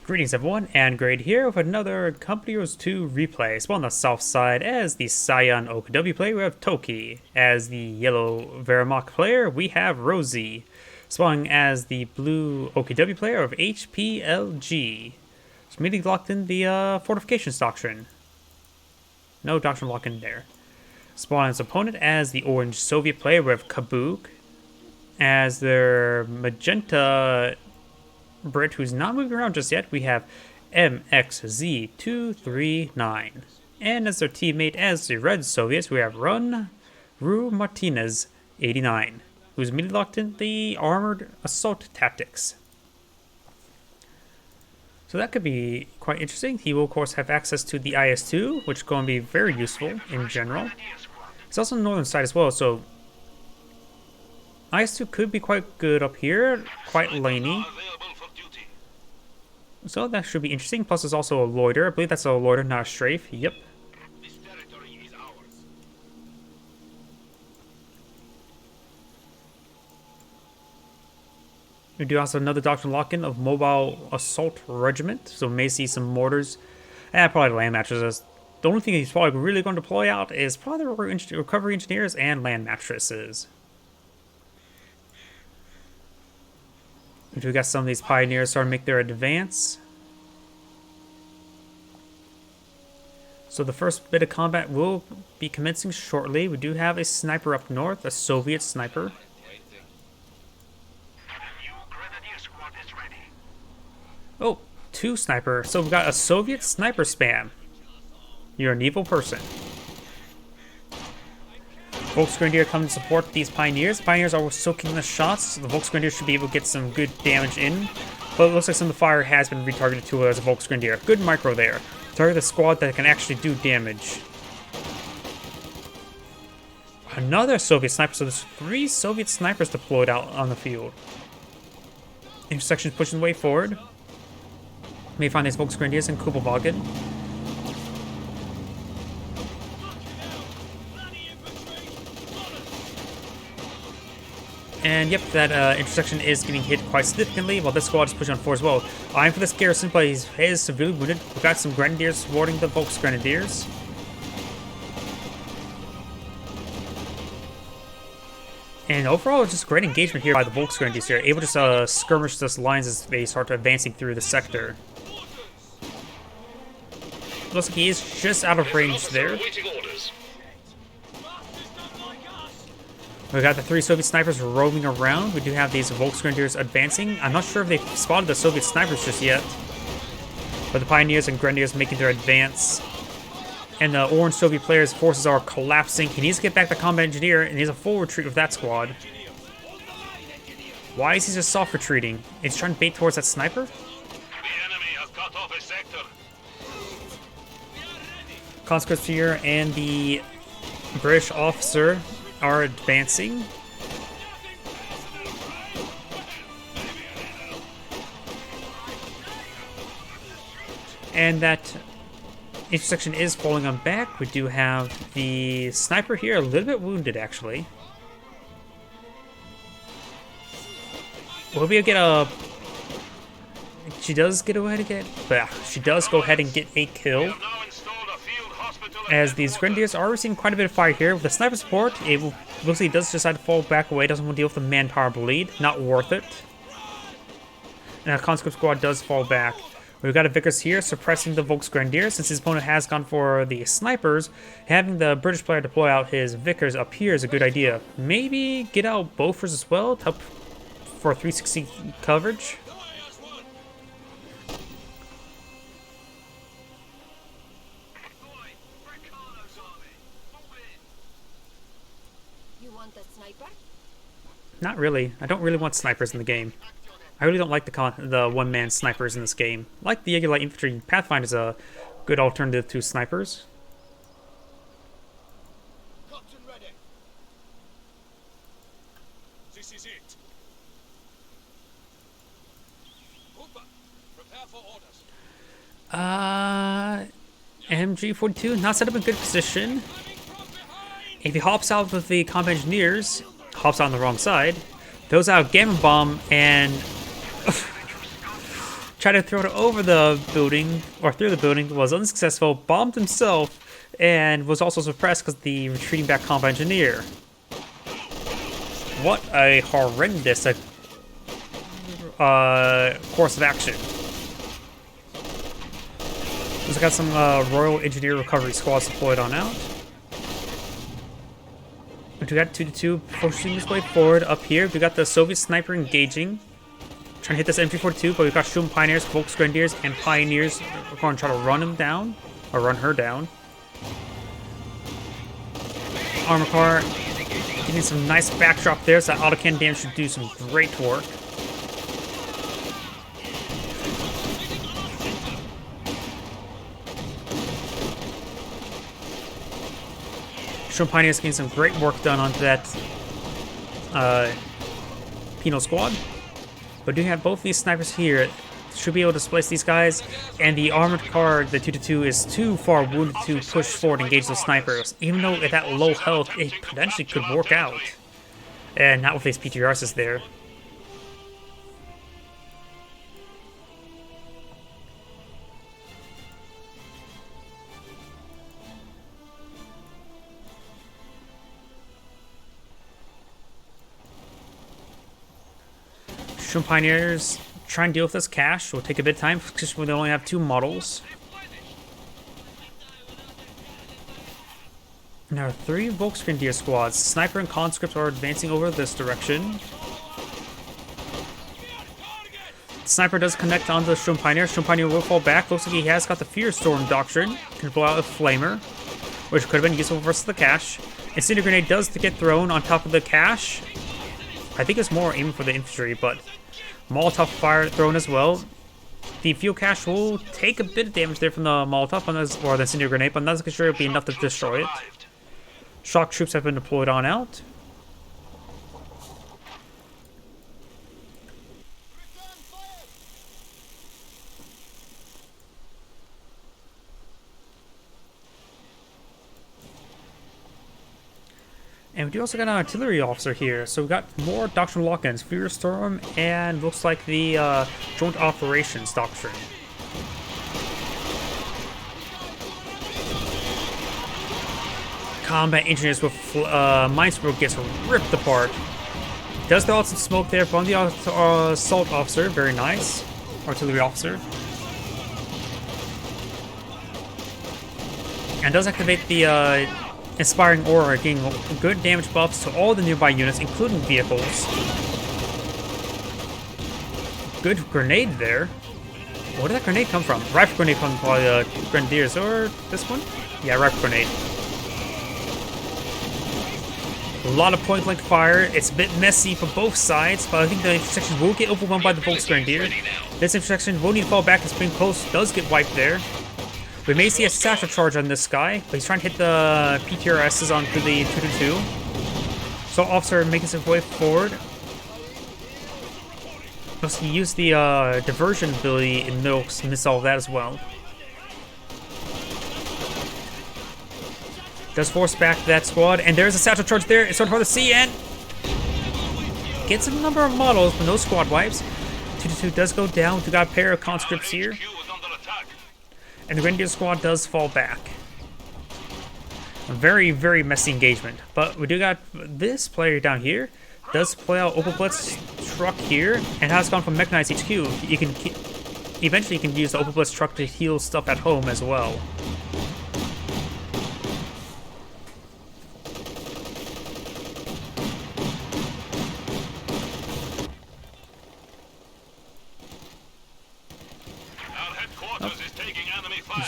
Greetings everyone, and Grade here with another Company Heroes 2 replay. So on the south side, as the Cyan OKW player, we have Toki. As the yellow Veramok player, we have Rosie. Spawning as the blue OKW player of HPLG. So immediately locked in the Fortifications Doctrine. No Doctrine lock in there. Spawning as opponent as the orange Soviet player, we have Kubuk. As their magenta Brit, who's not moving around just yet, we have MXZ239. And as their teammate, as the red Soviets, we have Rumartinez89, who's immediately locked in the armored assault tactics. So that could be quite interesting. He will, of course, have access to the IS-2, which is going to be very useful in general. He's also on the northern side as well, so IS-2 could be quite good up here, quite laney. So that should be interesting. Plus, there's also a loiter. I believe that's a loiter, not a strafe. Yep. This territory is ours. We do also another Doctrine lock-in of Mobile Assault Regiment. So we may see some mortars. And probably land mattresses. The only thing he's probably really going to deploy out is probably the recovery engineers and land mattresses. We got some of these pioneers starting to make their advance. So the first bit of combat will be commencing shortly. We do have a sniper up north, a Soviet sniper. Oh, two sniper. So we've got a Soviet sniper spam. You're an evil person. Volksgrenadier come to support these pioneers. Pioneers are soaking the shots, so the Volksgrenadier should be able to get some good damage in. But it looks like some of the fire has been retargeted to as a Volksgrenadier. Good micro there. Target the squad that can actually do damage. Another Soviet sniper, so there's 3 Soviet snipers deployed out on the field. Intersection's pushing the way forward. May find these Volksgrenadiers in Kubuk. And yep, that intersection is getting hit quite significantly, while this squad is pushing on forward as well. Eyeing for this garrison, but he is severely wounded. We've got some Grenadiers supporting the Volksgrenadiers. And overall, it's just great engagement here by the Volksgrenadiers here, able to skirmish those lines as they start advancing through the sector. Looks like he is just out of range there. We got the 3 Soviet snipers roaming around. We do have these Volksgrenadiers advancing. I'm not sure if they've spotted the Soviet snipers just yet. But the Pioneers and Grenadiers making their advance. And the orange Soviet players' forces are collapsing. He needs to get back the combat engineer, and he has a full retreat with that squad. Why is he just soft retreating? He's trying to bait towards that sniper? The enemy has cut off a sector. Conscripts here and the British officer are advancing. And that intersection is falling on back. We do have the sniper here, a little bit wounded actually. Will we get a... She does get away to get... But she does go ahead and get a kill. As these Grenadiers are receiving quite a bit of fire here. With the sniper support, it will, looks like he does decide to fall back away. Doesn't want to deal with the manpower bleed. Not worth it. And our conscript squad does fall back. We've got a Vickers here suppressing the Volksgrenadier. Since his opponent has gone for the snipers, having the British player deploy out his Vickers up here is a good idea. Maybe get out Bofors as well to help for 360 coverage. Not really. I don't really want snipers in the game. I really don't like the one-man snipers in this game. Like the Jaeger Light Infantry, Pathfinder is a good alternative to snipers. Captain ready. This is it. Hooper, prepare for orders. MG42 not set up in good position. If he hops out with the combat engineers, hops out on the wrong side, throws out a Gamma Bomb, and tried to throw it over the building, or through the building, was unsuccessful, bombed himself, and was also suppressed because the retreating back combat engineer. What a horrendous course of action. We've got some Royal Engineer Recovery Squads deployed on out. We got 2-2 pushing this way forward up here. We got the Soviet sniper engaging. Trying to hit this MG42, but we've got Shum Pioneers, Volksgrenadiers, and Pioneers. We're going to try to run him down, or run her down. Armor car getting some nice backdrop there, so that autocannon damage should do some great work. Shum Pioneers getting some great work done onto that penal squad. But do have both these snipers here. Should be able to displace these guys. And the armored car, the 2-2, is too far wounded to push forward and engage those snipers. Even though at that low health, it potentially could work out. And not with these PTRSs there. Shum Pioneers try and deal with this cache. Will take a bit of time because we only have 2 models. Now 3 Volksgrenadier squads. Sniper and conscripts are advancing over this direction. Sniper does connect onto the Shum Pioneer. Shum Pioneer will fall back. Looks like he has got the Fear Storm Doctrine. Can blow out a Flamer, which could have been useful versus the cache. Incendiary Grenade does get thrown on top of the cache. I think it's more aiming for the infantry, but Molotov fire thrown as well. The fuel cache will take a bit of damage there from the Molotov or the incendiary grenade, but I'm not sure it'll be enough to destroy it. Shock troops have been deployed on out. And we do also got an artillery officer here, so we got more doctrinal lock-ins, Fear Storm, and looks like the Joint Operations Doctrine. Combat engineers with Minesweeper gets ripped apart. Does throw out some smoke there from the assault officer, very nice. Artillery officer. And does activate the Inspiring Aura, getting good damage buffs to all the nearby units, including vehicles. Good grenade there. Where did that grenade come from? Rifle grenade from the Grenadiers, or this one? Yeah, rifle grenade. A lot of point-blank fire. It's a bit messy for both sides, but I think the intersection will get overwhelmed by the Volksgrenadier. This intersection will need to fall back as Spring Post does get wiped there. We may see a satchel charge on this guy, but he's trying to hit the PTRSs onto the 2-2. So officer making his way forward. Plus he used the diversion ability in Milks to miss all of that as well. Does force back that squad, and there's a satchel charge there. It's on for the C and gets a number of models, but no squad wipes. 2-2 does go down. We got a pair of conscripts here. And the Grenadier squad does fall back. A very, very messy engagement. But we do got this player down here. Does play out Opel Blitz truck here. And has gone from Mechanized HQ. You can eventually you can use the Opel Blitz truck to heal stuff at home as well.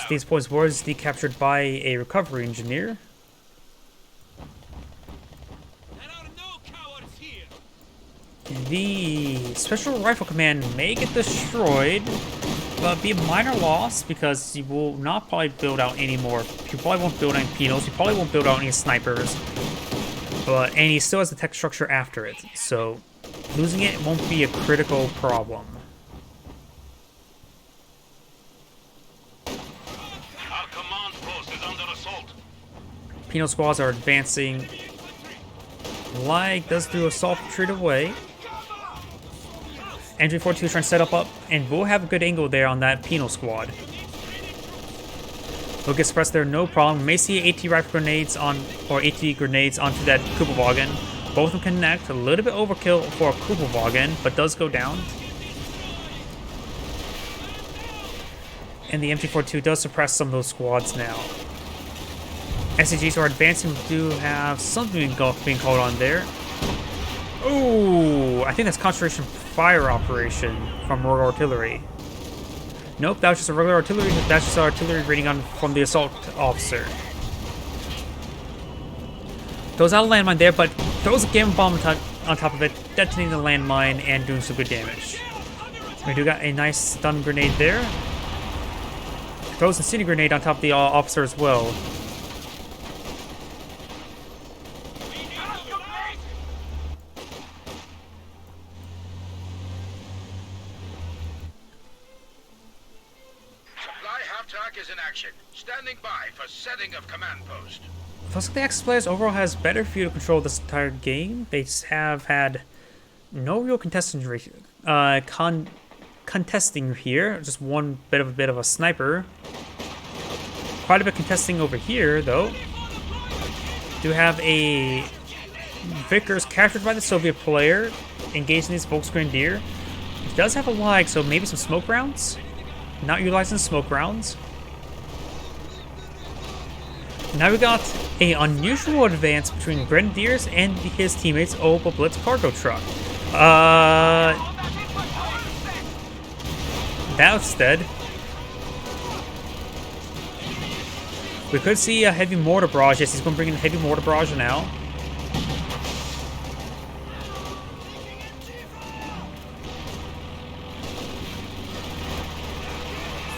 These points was decaptured by a recovery engineer. The Special Rifle Command may get destroyed, but be a minor loss because you will not probably build out any more. You probably won't build any penals. You probably won't build out any snipers. And he still has the tech structure after it, so losing it won't be a critical problem. Penal squads are advancing. Does do assault retreat away. MG42 is trying to set up, and we'll have a good angle there on that penal squad. We'll get suppressed there, no problem. We may see AT rifle grenades on, or AT grenades onto that Kubuk. Both of them connect. A little bit overkill for a Kubuk, but does go down. And the MG42 does suppress some of those squads now. SCGs are advancing. We do have something being called on there. Oh, I think that's concentration fire operation from Royal Artillery. Nope, that was just a regular artillery. That's just artillery raiding on from the assault officer. Throws out a landmine there, but throws a gamma bomb on top of it, detonating the landmine and doing some good damage. We do got a nice stun grenade there. Throws a city grenade on top of the officer as well. Is in action. Standing by for setting of command post. Looks like the Axis players overall has better field control this entire game. They have had no real contesting here. Just one bit of a sniper. Quite a bit contesting over here, though. Do have a Vickers captured by the Soviet player, engaged in these Volksgrenadier. It does have a lag, so maybe some smoke rounds. Not utilizing smoke rounds. Now we got an unusual advance between Grenadiers and his teammates' Opel Blitz cargo truck. That's dead. We could see a heavy mortar barrage. Yes, he's going to bring in a heavy mortar barrage now.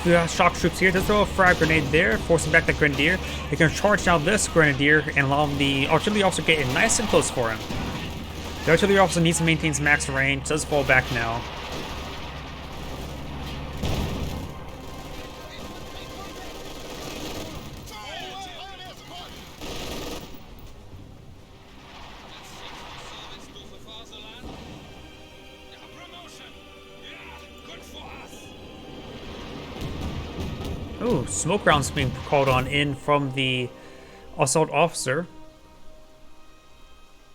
We got shock troops here. Does throw a frag grenade there, forcing back that Grenadier. They can charge down this Grenadier and allow the artillery officer to get in nice and close for him. The artillery officer needs to maintain his max range. Does fall back now. Oh, smoke rounds being called on in from the assault officer.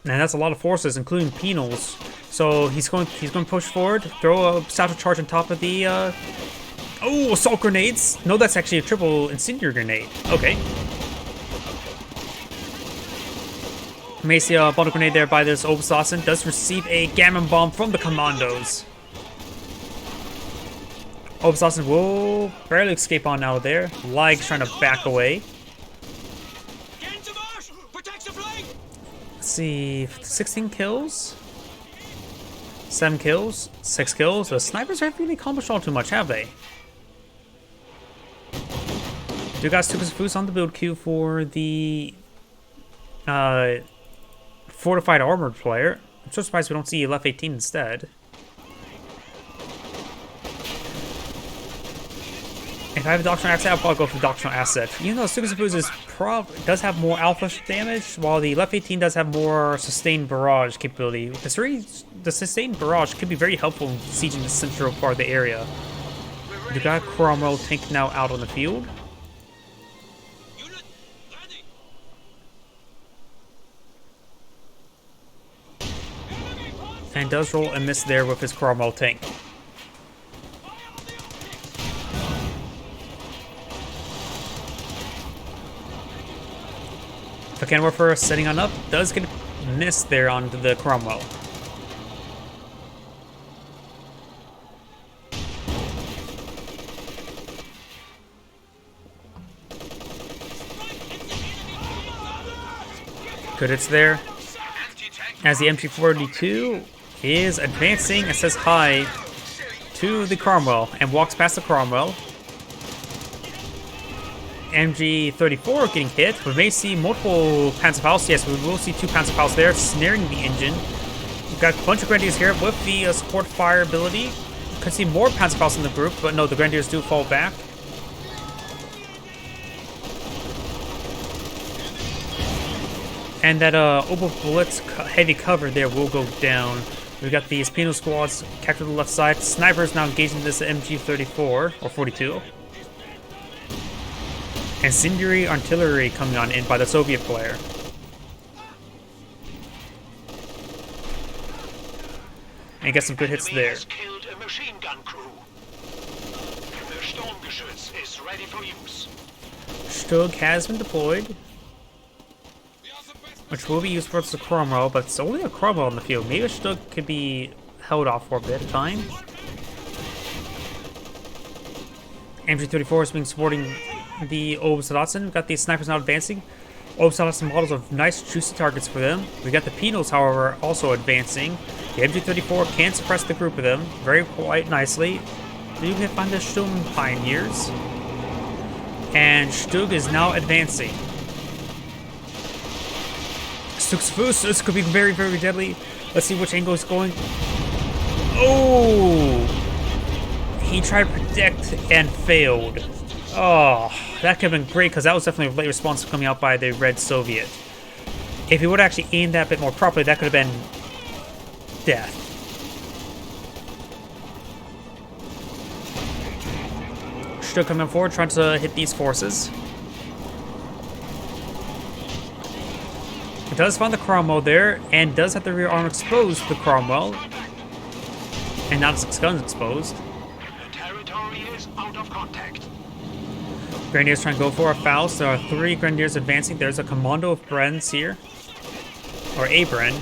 And that's a lot of forces, including penals. So he's going to push forward, throw a satchel charge on top of the oh, assault grenades. No, that's actually a triple incendiary grenade. Okay. May see a bundle grenade there by this Obersausen. Does receive a gamma bomb from the commandos. Obersausen will barely escape on out of there. Lig's trying to back away. Let's see, 16 kills, 7 kills, 6 kills. The snipers haven't really accomplished all too much, have they? Do got Stukas Foos on the build queue for the fortified armored player. I'm so surprised we don't see Left 18 instead. If I have a doctrinal asset, I'll probably go for the doctrinal asset. Even though Stukas Foos does have more alpha damage, while the Left 18 does have more sustained barrage capability. The sustained barrage could be very helpful in sieging the central part of the area. We got Cromwell tank now out on the field. And does roll a miss there with his Cromwell tank. The cannon warfare setting on up does get a miss there on the Cromwell. Good hits there. As the MG42 is advancing and says hi to the Cromwell and walks past the Cromwell. MG34 getting hit. We may see multiple Panzerfaust. Yes, we will see 2 Panzerfaust there, snaring the engine. We've got a bunch of Grenadiers here with the support fire ability. Could see more Panzerfaust in the group, but no, the Grenadiers do fall back. And that Opel Blitz heavy cover there will go down. We got these penal squads captured the left side. Snipers now engaging this MG34 or 42. Incendiary artillery coming on in by the Soviet player. And get some good hits there. Killed a machine gun crew. The Sturmgeschütz is ready for use. Stug has been deployed, which will be used towards the Cromwell, but it's only a Cromwell in the field. Maybe a Stug could be held off for a bit of time. MG34 is being supporting the Obsolescent. We've got these snipers now advancing. Obsolescent models of nice juicy targets for them. We got the Penals, however, also advancing. The MG34 can suppress the group of them very quite nicely. You can find the Sturm Pioneers. And Stug is now advancing. Stug's Fuß, this could be very, very deadly. Let's see which angle he's going. Oh! He tried to protect and failed. Oh, that could have been great because that was definitely a late response coming out by the Red Soviet. If he would have actually aimed that a bit more properly, that could have been death. Stug coming forward, trying to hit these forces. It does find the Cromwell there, and does have the rear arm exposed to the Cromwell. And now its gun's exposed. The territory is out of contact. Grenadiers trying to go for a Faust. There are 3 Grenadiers advancing. There's a commando of Brens here. Or a Bren.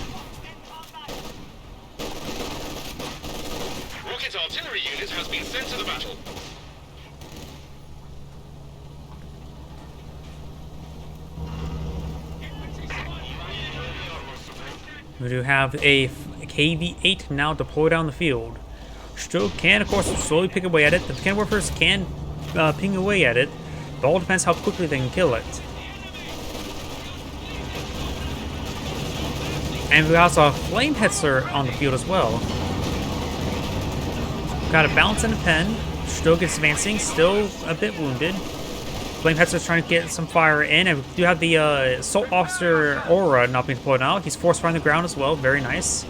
Rocket artillery unit has been sent to the battle. We do have a KV-8 now deployed on the field. Stug can, of course, slowly pick away at it. The cannon warfers can ping away at it. It all depends how quickly they can kill it. And we also have Flame Hetzer on the field as well. Got a bounce and a pen. Stug is advancing, still a bit wounded. Flame Hetzer is trying to get some fire in, and we do have the Assault Officer Aura not being deployed now. He's force firing the ground as well, very nice.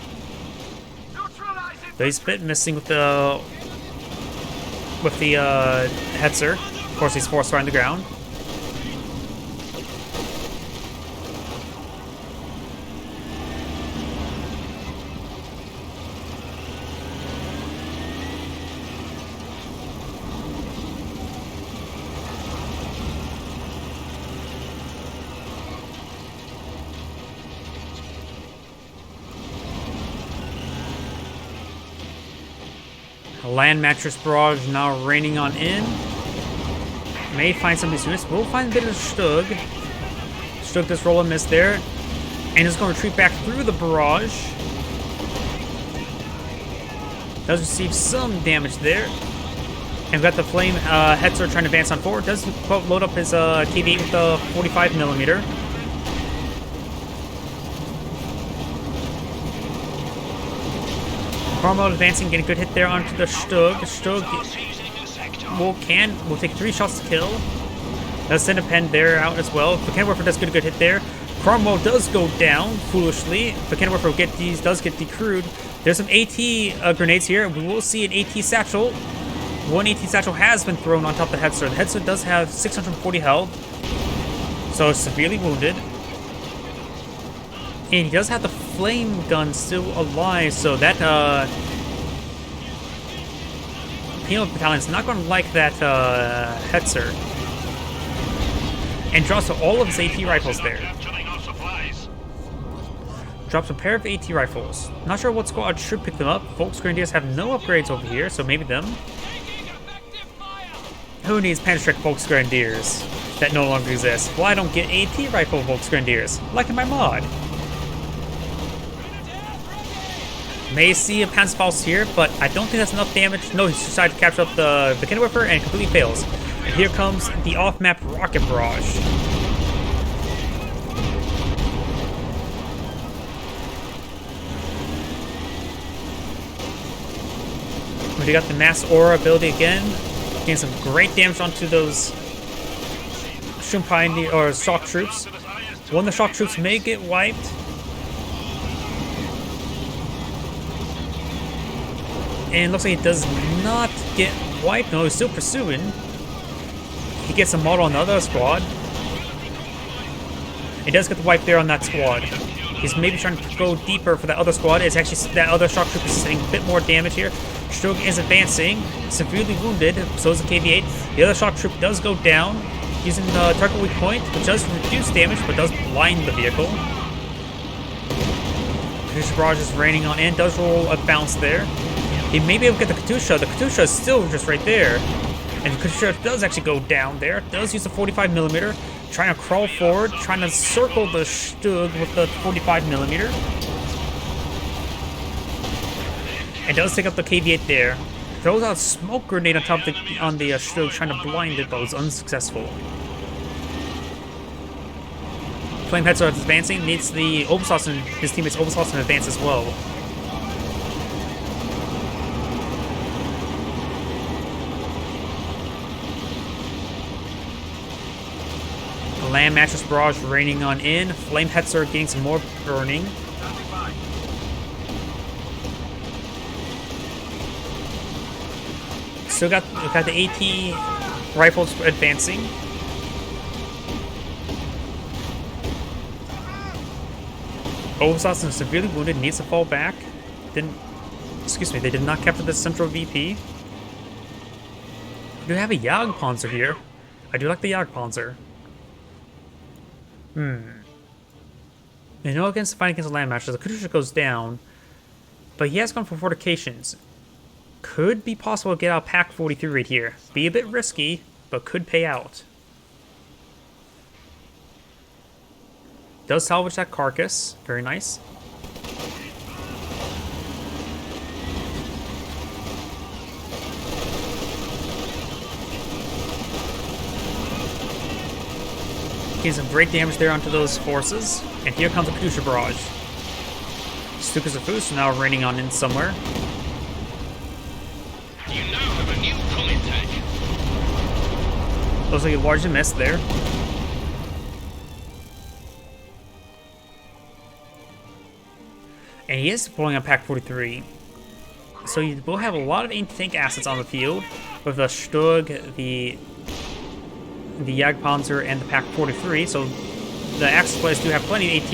But he's a bit missing with the Hetzer. Of course, he's force firing the ground. Land Mattress Barrage now raining on in. May find some of these units. We'll find a bit of Stug. Stug does roll a miss there. And is going to retreat back through the barrage. Does receive some damage there. And we've got the Flame Hetzer trying to advance on forward. Does load up his KV-8 with the 45mm. Cromwell advancing, getting a good hit there onto the Stug. Stug will take 3 shots to kill. Does send a pen there out as well. The cannon warfare does get a good hit there. Cromwell does go down, foolishly. The cannon warfare does get decrewed. There's some AT grenades here. We will see an AT satchel. One AT satchel has been thrown on top of the Hetzer. The Hetzer does have 640 health, so severely wounded. And he does have the flame gun still alive, so that Penal Battalion is not going to like that Hetzer. And drops all of his AT rifles there. Drops a pair of AT rifles. Not sure what squad should pick them up. Volksgrenadiers have no upgrades over here, so maybe them. Who needs Panzerschreck Volksgrenadiers that no longer exist? Well, I don't get AT rifle Volksgrenadiers, like in my mod. May see a Panzerfaust here, but I don't think that's enough damage. No, he's decided to capture up the cannon whipper and completely fails. And here comes the off-map rocket barrage. We got the mass aura ability again, getting some great damage onto those Shumpai or shock troops. One of the shock troops may get wiped. And it looks like he does not get wiped. No, he's still pursuing. He gets a model on the other squad. He does get the wipe there on that squad. He's maybe trying to go deeper for that other squad. It's actually that other shock trooper is taking a bit more damage here. Stroke is advancing, severely wounded, so is the KV-8. The other shock troop does go down, using the target weak point, which does reduce damage, but does blind the vehicle. Katusha Barrage is raining on in, does roll a bounce there. He may be able to get the Katusha. The Katusha is still just right there. And the Katusha does actually go down there. Does use the 45mm. Trying to crawl forward, trying to circle the Stug with the 45mm. It does take up the KV-8 there. Throws out a smoke grenade on top of the Stug, trying to blind it, but was unsuccessful. Flame Hetzer is advancing, needs the Obersaus and his teammates Obersaus to advance as well. Land Mattress Barrage raining on in. Flame Hetzer getting some more burning. Still got the AT rifles advancing. Obersaus is severely wounded, needs to fall back. They did not capture the central VP. We do have a Jagdpanzer here. I do like the Jagdpanzer. Against the fight against the land masters, the Katusha goes down, but he has gone for fortifications. Could be possible to get out Pack 43 right here. Be a bit risky, but could pay out. Does salvage that carcass. Very nice. Getting some great damage there onto those forces. And here comes the Katusha Barrage. Stukas of Foos now raining on in somewhere. You now have a new comet tag. Looks like he largely missed there. And he is deploying on Pack 43. So you will have a lot of anti-tank assets on the field with the Stug, the Jagdpanzer, and the Pack 43. So the Axis players do have plenty of AT.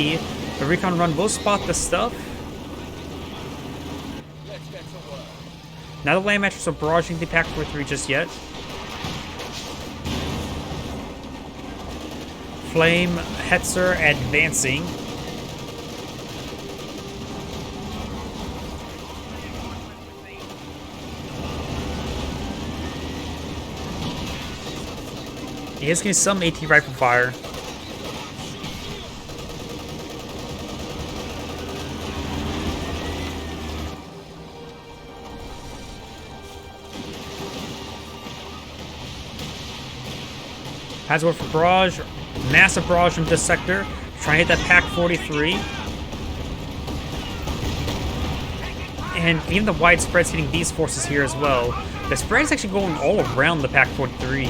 The Recon Run will spot this stuff. Now the land matches are barraging the Pack 43 just yet. Flame Hetzer advancing. He is getting some AT rifle fire. Has worked for barrage. Massive barrage from this sector. Trying to hit that Pack 43. And even the wide spread's hitting these forces here as well. The spread is actually going all around the Pack 43.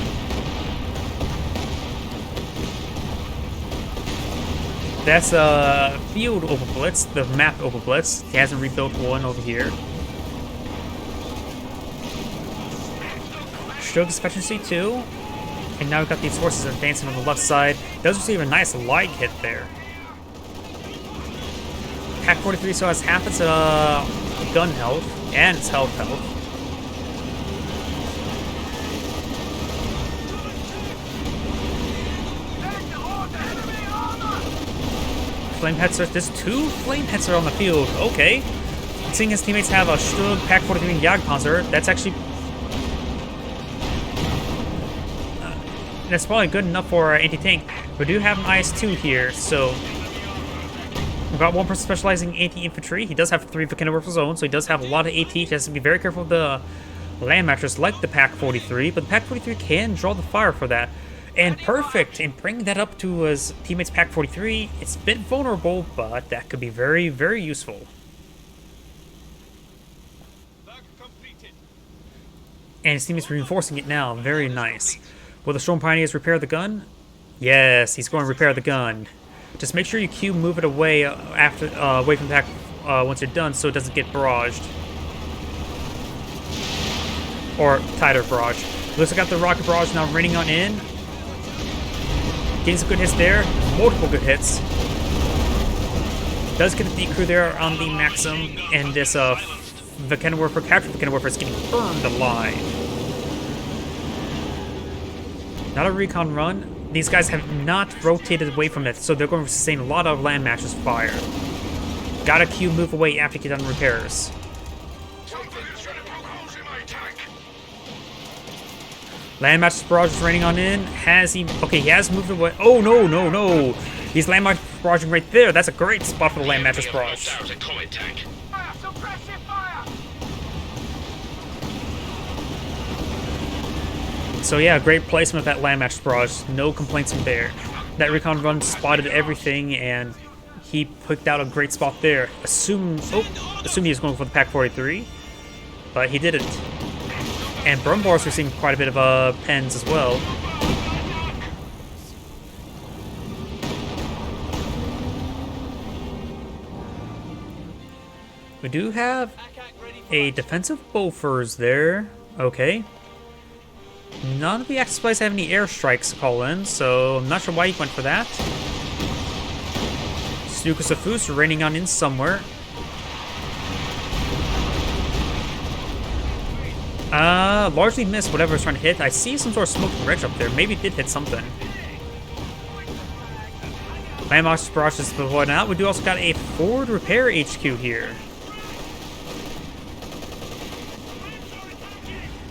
That's a field overblitz, the map overblitz. He hasn't rebuilt one over here. Stroke's efficiency too. And now we've got these forces advancing on the left side. Does receive a nice light hit there. Pack 43 still has half its gun health and its health. Flame Hetzer, there's two Flame Hetzer on the field. Okay. Seeing his teammates have a Stug, Pack 43, and Jagdpanzer, that's actually... that's probably good enough for anti-tank. We do have an IS-2 here, so... we've got one person specializing in anti-infantry. He does have 3 Volcano of his own, so he does have a lot of AT. He has to be very careful of the land mattress like the Pack 43, but the Pack 43 can draw the fire for that. And perfect in bringing that up to his teammates Pack 43. It's a bit vulnerable, but that could be very, very useful. And his teammates reinforcing it now. Very nice. Will the Storm Pioneers repair the gun? Yes, he's going to repair the gun. Just make sure you move it away away from the pack once you're done, so it doesn't get barraged. Or tighter barrage. Looks like got the rocket barrage now raining on in. Getting some good hits there. Multiple good hits. Does get a decrew there on the Maxim. And this Volcanowarfer, captured Volcanowarfer is getting burned alive. Not a recon run. These guys have not rotated away from it, so they're going to sustain a lot of land matches fire. Gotta Q move away after you get done repairs. Land matches barrage is raining on in. Has he? Okay, he has moved away. Oh no, no, no! He's land matches barraging right there. That's a great spot for the land matches barrage. So yeah, great placement of that land match barrage. No complaints from there. That recon run spotted everything, and he picked out a great spot there. Assume he was going for the Pack 43, but he didn't. And burn bars are seeing quite a bit of pens as well. We do have a defensive Bofors there. Okay. None of the Axis supplies have any airstrikes to call in, so I'm not sure why he went for that. Stuka Safus raining on in somewhere. Largely missed whatever it's trying to hit. I see some sort of smoking wrench up there. Maybe it did hit something. Landmarks barrage is deployed out. We do also got a forward repair HQ here.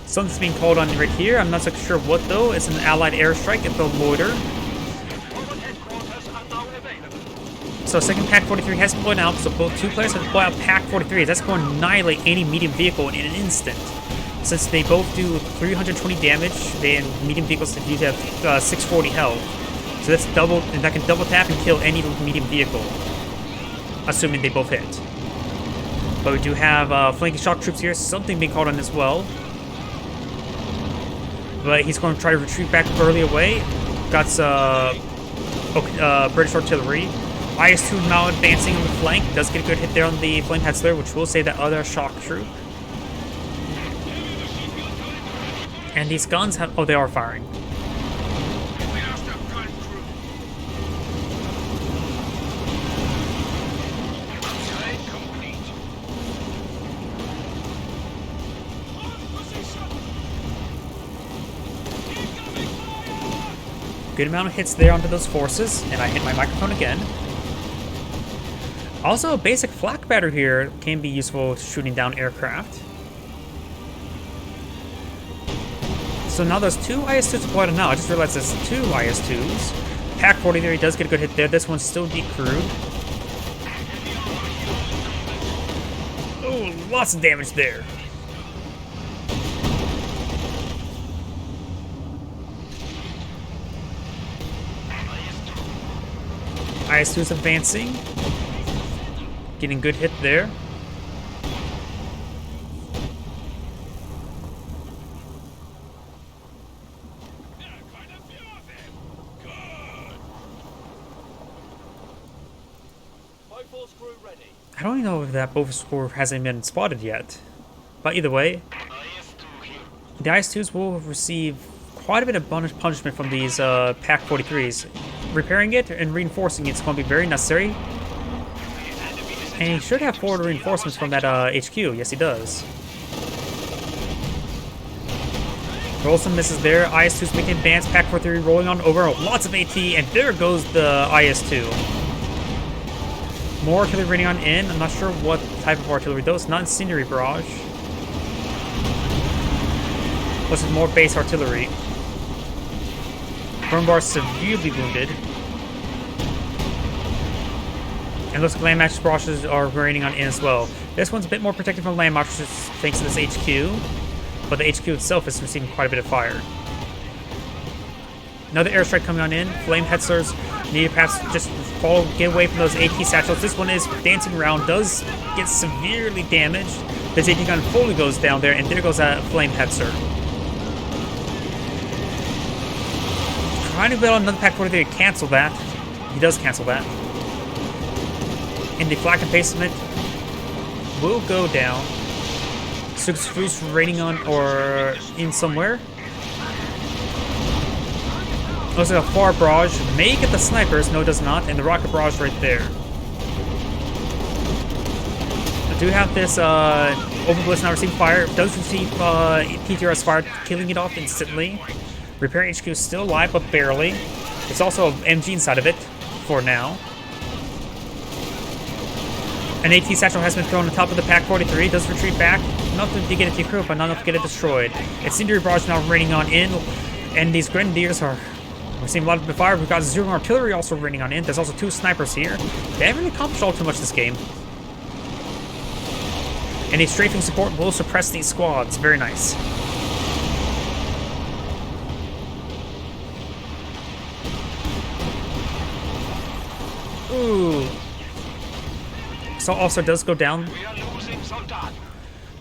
Something's being called on right here. I'm not so sure what though. It's an allied airstrike at the loiter. So second Pack 43 has been blown out. So both two players have blown out Pack 43. That's going to annihilate any medium vehicle in an instant. Since they both do 320 damage, and medium vehicles do have 640 health. So that's double, and that can double tap and kill any medium vehicle, assuming they both hit. But we do have flanking shock troops here. Something being called on as well. But he's going to try to retreat back early away. Got British artillery. IS-2 now advancing on the flank. Does get a good hit there on the flame Hetzler, which will save that other shock troop. And these guns have... Oh, they are firing. Good amount of hits there onto those forces, and I hit my microphone again. Also, a basic flak battery here can be useful shooting down aircraft. So now there's two IS-2s deployed now. I just realized there's two IS-2s. Pack 43 does get a good hit there. This one's still decrewed. Oh, lots of damage there. IS-2's advancing. Getting good hit there. I don't even know if that Bofors score hasn't been spotted yet. But either way, the IS-2s will receive quite a bit of punishment from these Pack 43s. Repairing it and reinforcing it is going to be very necessary. And he should have forward reinforcements from that HQ. Yes, he does. Roll some misses there. IS-2's making advance. Pack 43 rolling on over. Lots of AT, and there goes the IS-2. More artillery raining on in. I'm not sure what type of artillery though. It's not incendiary barrage. This is more base artillery. Burn severely wounded. And looks like land match barrages are raining on in as well. This one's a bit more protected from land matches thanks to this HQ, but the HQ itself is receiving quite a bit of fire. Another airstrike coming on in. Flame Hetzlers need to perhaps just get away from those AT satchels. This one is dancing around, does get severely damaged. This AT gun fully goes down there, and there goes that Flame Hetzler. Trying to build another Pack 43 to cancel that. He does cancel that. And the flak emplacement will go down. Stu's raining on or in somewhere. Looks like a far barrage. May get the snipers. No, it does not. And the rocket barrage right there. I do have this Overblitz not receiving fire. It does receive PTRS fire, killing it off instantly. Repair HQ is still alive, but barely. There's also an MG inside of it for now. An AT satchel has been thrown on top of the Pack-43. It does retreat back. Enough to get it decrew, but not enough to get it destroyed. Its incendiary barrage now raining on in, and these grenadiers are receiving a lot of fire. We've got zero artillery also raining on in. There's also 2 snipers here. They haven't really accomplished all too much this game. And a strafing support will suppress these squads. Very nice. Ooh. So also does go down.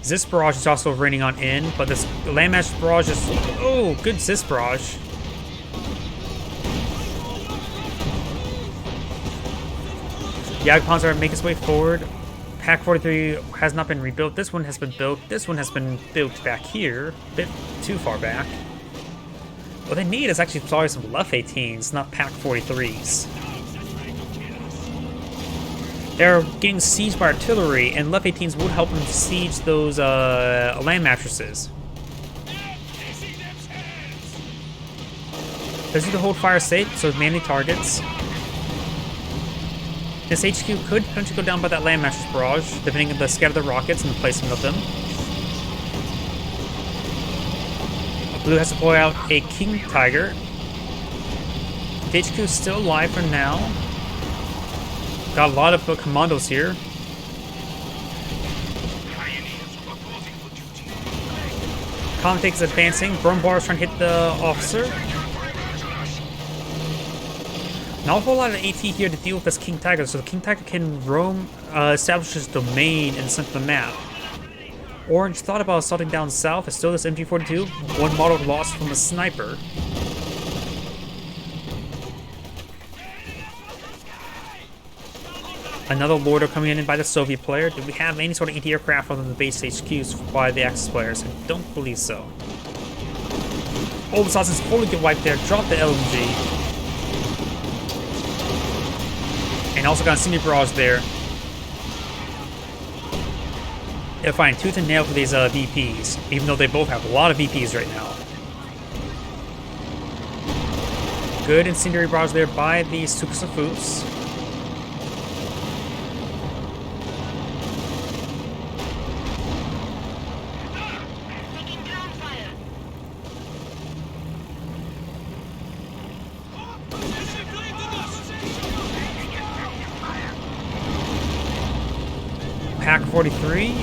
This barrage is also raining on in, but this landmass barrage is... Oh, good Zis barrage. Jagdpanzer making its way forward. Pack-43 has not been rebuilt. This one has been built. This one has been built back here. A bit too far back. What they need is actually probably some Luff 18s, not Pack-43s. They're getting sieged by artillery, and Luff 18s would help them siege those land mattresses. Does need to hold fire safe, so it's manly targets. This HQ could potentially go down by that land mattress barrage, depending on the scatter of the rockets and the placement of them. Blue has to deploy out a King Tiger. The HQ is still alive for now. Got a lot of commandos here. Contact is advancing. Brumbar is trying to hit the officer. Not a whole lot of AT here to deal with this King Tiger, so the King Tiger can roam, establish his domain in the center of the map. Orange thought about assaulting down south. It's still this MG42. One model lost from a sniper. Another Lordo coming in by the Soviet player. Do we have any sort of anti-aircraft other than the base HQs by the Axis players? I don't believe so. Obersaus is fully get wiped there. Drop the LMG. And also got a senior barrage there. They're fighting tooth and nail for these VPs, even though they both have a lot of VPs right now. Good incendiary barrage there by the Sukusafus. Pack-43.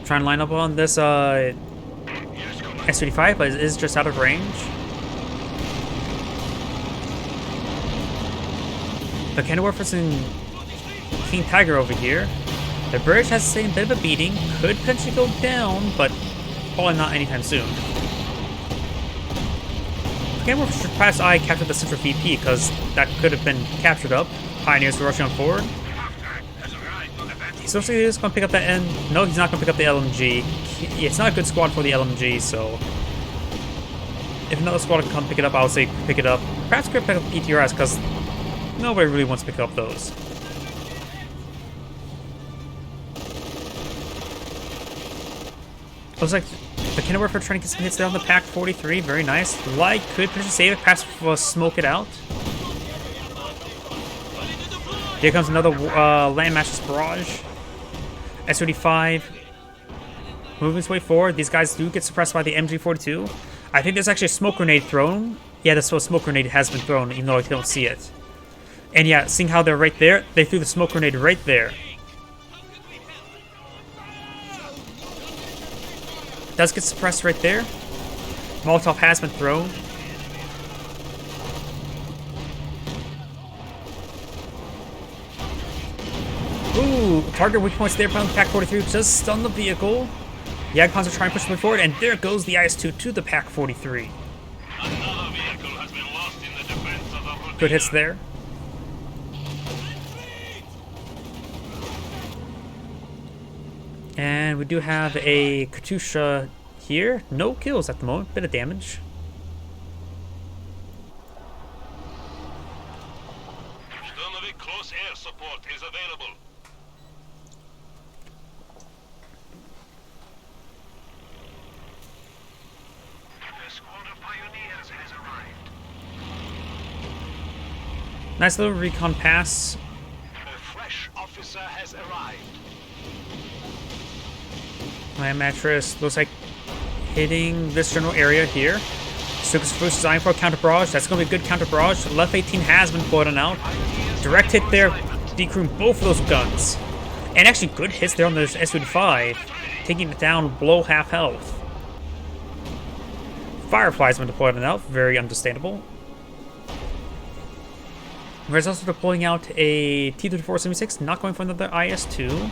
Trying to line up on this S-35, but it is just out of range. The Kenworth is in King Tiger over here. The British has the same bit of a beating. Could potentially go down, but probably not anytime soon. The Kenworth should perhaps capture the Central VP, because that could have been captured up. Pioneers are rushing on forward. So he's going to pick up that end. No, he's not going to pick up the LMG. It's not a good squad for the LMG, so if another squad can come pick it up, I would say pick it up. Perhaps could pick up PTRS, because nobody really wants to pick up those. Looks like the Kenworth are trying to get some hits down the Pack-43. Very nice. Light could potentially save it, perhaps smoke it out. Here comes another land mattress barrage. S-35 moving its way forward. These guys do get suppressed by the MG42. I think there's actually a smoke grenade thrown. Yeah, the smoke grenade has been thrown, even though I don't see it. And yeah, seeing how they're right there, they threw the smoke grenade right there. Does get suppressed right there. Molotov has been thrown. Ooh, target weak points there from the Pack-43, just stun the vehicle. Jagdpanzer trying to push them forward, and there goes the IS-2 to the Pack-43. Good hits there. And we do have a Katusha here. No kills at the moment, bit of damage. Sturmovik close air support is available. The squad of pioneers has arrived. Nice little recon pass. A fresh officer has arrived. Land mattress looks like hitting this general area here. Suka's first designed for a counter barrage. That's going to be a good counter barrage. Left 18 has been put on out. Direct hit there, decrewing both of those guns. And actually good hits there on this SU-5, taking it down below half health. Firefly's been deployed on out, very understandable. There's also deploying out a T-3476, not going for another IS-2.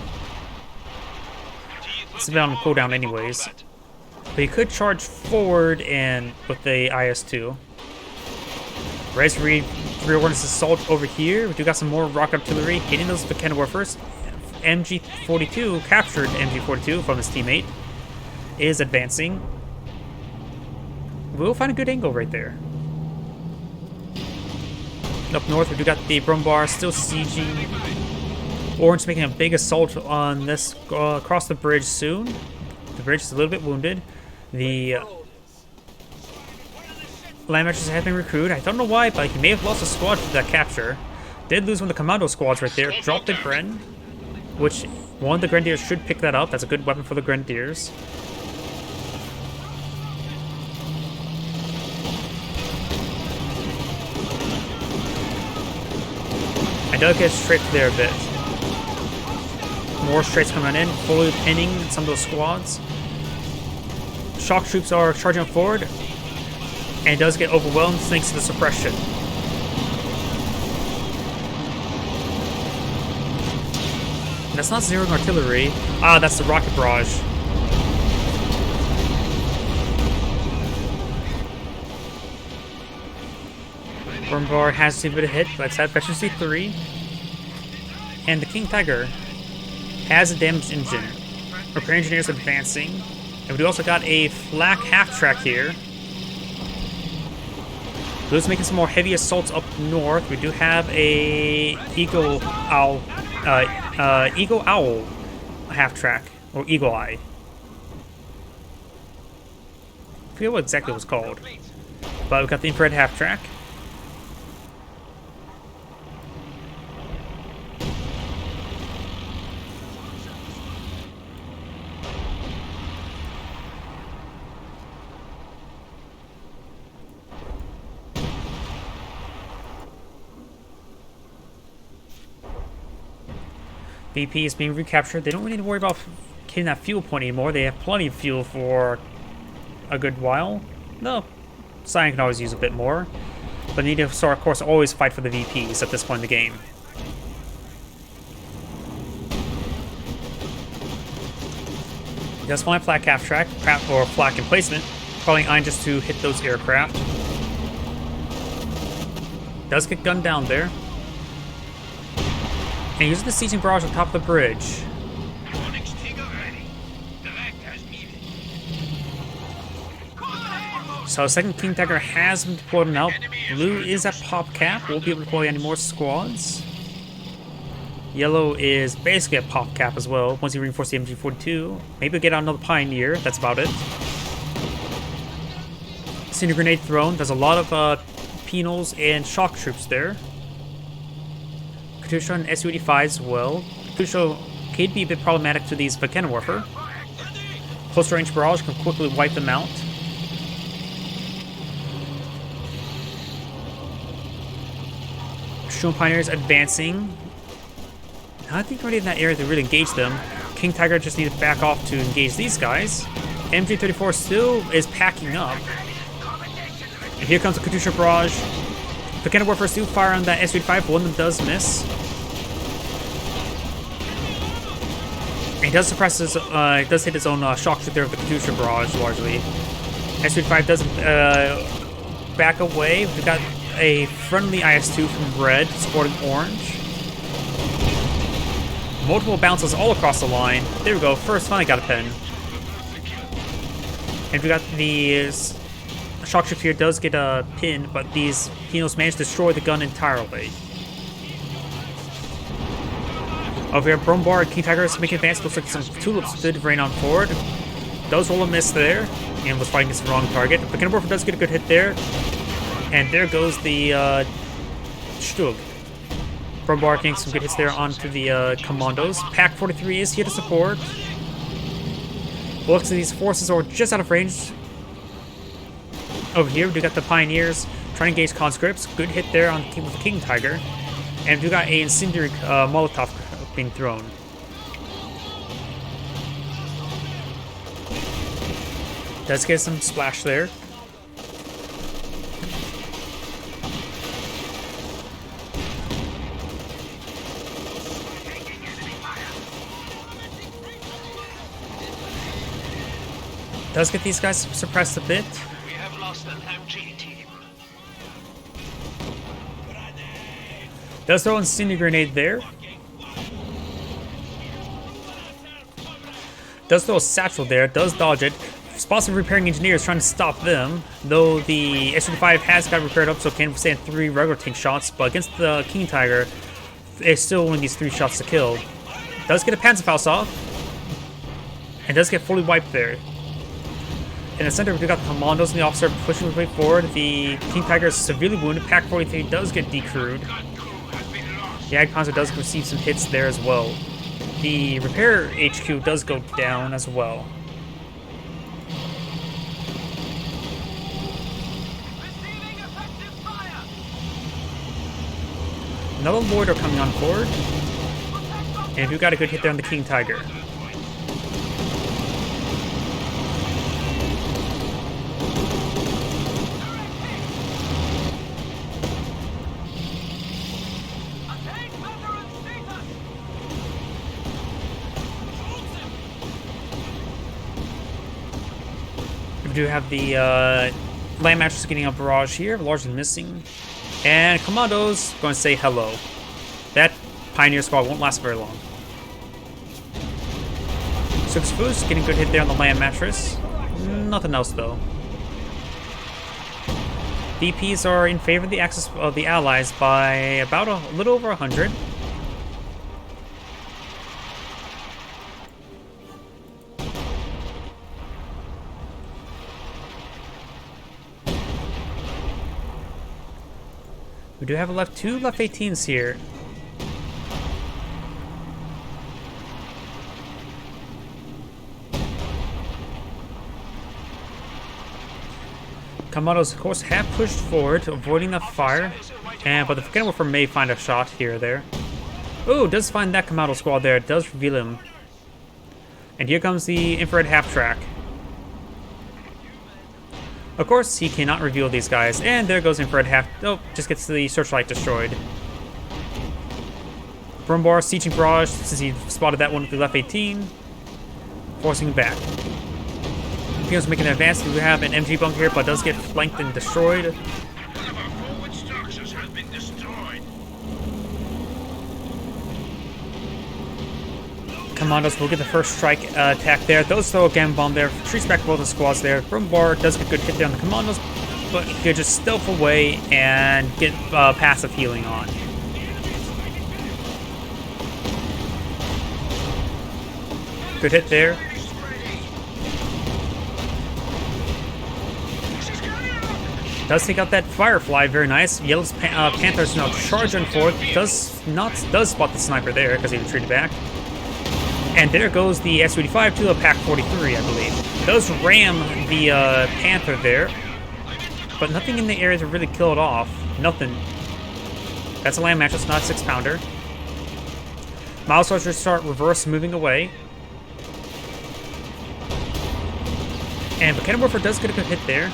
It's about on cooldown anyways. But he could charge forward and with the IS-2. Res read reorders assault over here. We do got some more rocket artillery hitting those Vakena warfers. MG42 captured MG42 from his teammate. Is advancing. We'll find a good angle right there. Up north, we do got the Brumbar still sieging. Orange making a big assault on this across the bridge soon. The bridge is a little bit wounded. The land matches have been recruited. I don't know why, but he may have lost a squad for that capture. Did lose one of the commando squads right there. Dropped the Gren, which one of the Grenadiers should pick that up. That's a good weapon for the Grenadiers. I dug his straight there a bit. More straights coming in, fully pinning some of those squads. Shock troops are charging up forward, and it does get overwhelmed thanks to the suppression. And that's not zeroing artillery. Ah, that's the rocket barrage. Brumbar has a bit of hit, but it's at efficiency 3. And the King Tiger has a damaged engine. Repair engineers advancing. And we also got a flak half-track here. Blue's making some more heavy assaults up north. We do have a Eagle Owl half-track, or Eagle Eye. I forget what exactly it was called. But we've got the infrared half-track. BP is being recaptured. They don't really need to worry about getting that fuel point anymore. They have plenty of fuel for a good while. No, Cyan can always use a bit more. But they need to, of course, always fight for the VPs at this point in the game. He does fly flak half track, or flak emplacement. Calling iron just to hit those aircraft. Does get gunned down there. And using the sieging barrage on top of the bridge. So second King Tiger has been deployed now. Blue is at pop cap. Won't be able to deploy any more squads. Yellow is basically at pop cap as well. Once you reinforce the MG42, maybe we'll get out another Pioneer. That's about it. Senior grenade thrown. There's a lot of penals and shock troops there. Katusha and SU-85 as well. Katusha could be a bit problematic to these Vakena warfare. Close range barrage can quickly wipe them out. Shun Pioneers advancing. I think already in that area to really engage them. King Tiger just needs to back off to engage these guys. MG34 still is packing up. And here comes the Katusha barrage. Vakena warfare do fire on that SU-85, one of them does miss. And he does suppress his, he does hit his own shock troop there with the Katusha barrage, largely. SU-85 does back away. We've got a friendly IS-2 from red, supporting orange. Multiple bounces all across the line. There we go. First finally got a pen. And we got the shock troop here does get a pin, but these Pinos managed to destroy the gun entirely. Over here, Brumbar and King Tigers making advance. Looks like some tulips did rain on forward. Does roll a miss there, and was fighting against the wrong target. But Kenneborfer does get a good hit there. And there goes the Stug. Brumbar getting some good hits there onto the commandos. Pack 43 is here to support. Looks like these forces are just out of range. Over here, we got the Pioneers trying to engage conscripts. Good hit there on with the King Tiger. And we got a incendiary Molotov being thrown. Does get some splash there. Does get these guys suppressed a bit. We have lost an MG team. Does throw an incendiary grenade there. Does throw a satchel there. Does dodge it. Spots of repairing engineers trying to stop them. Though the S-35 has got repaired up, so it can withstand 3 regular tank shots. But against the King Tiger, it's still only these 3 shots to kill. Does get a Panzerfaust off. And does get fully wiped there. In the center, we got the commandos and the officer pushing his way forward. The King Tiger is severely wounded. Pack 43 does get decrewed. The Ag Panzer does receive some hits there as well. The repair HQ does go down as well. Another Lloyd are coming on forward. And we got a good hit there on the King Tiger. We do have the land mattress getting a barrage here, largely missing. And commandos going to say hello. That Pioneer squad won't last very long. Six Foos getting a good hit there on the land mattress. Nothing else though. VPs are in favor of the axis of the Allies by about a little over 100. We do have two left 18s here. Commandos, of course, have pushed forward, avoiding the fire. But the Kenneborfer may find a shot here or there. Oh, does find that commando squad there. It does reveal him. And here comes the infrared half track. Of course, he cannot reveal these guys, and there goes infrared half. Oh, just gets the searchlight destroyed. Brumbar sieging barrage since he spotted that one with the left 18, forcing back. Pinos making an advance. We have an MG bunk here, but does get flanked and destroyed. One of our forward structures has been destroyed. Commandos will get the first strike attack there. Those throw a gamma bomb there. Treats back both the squads there. Brumbar does get a good hit there on the commandos, but he could just stealth away and get passive healing on. Good hit there. Does take out that Firefly, very nice. Yellow's Panther's now charging forth. Does spot the sniper there because he retreated back. And there goes the S-35 to the Pack 43, I believe. Does ram the Panther there, but nothing in the area to really kill it off. Nothing. That's a land mattress, not a 6-pounder. Miles soldiers start reverse moving away. And Kenneborfer does get a good hit there.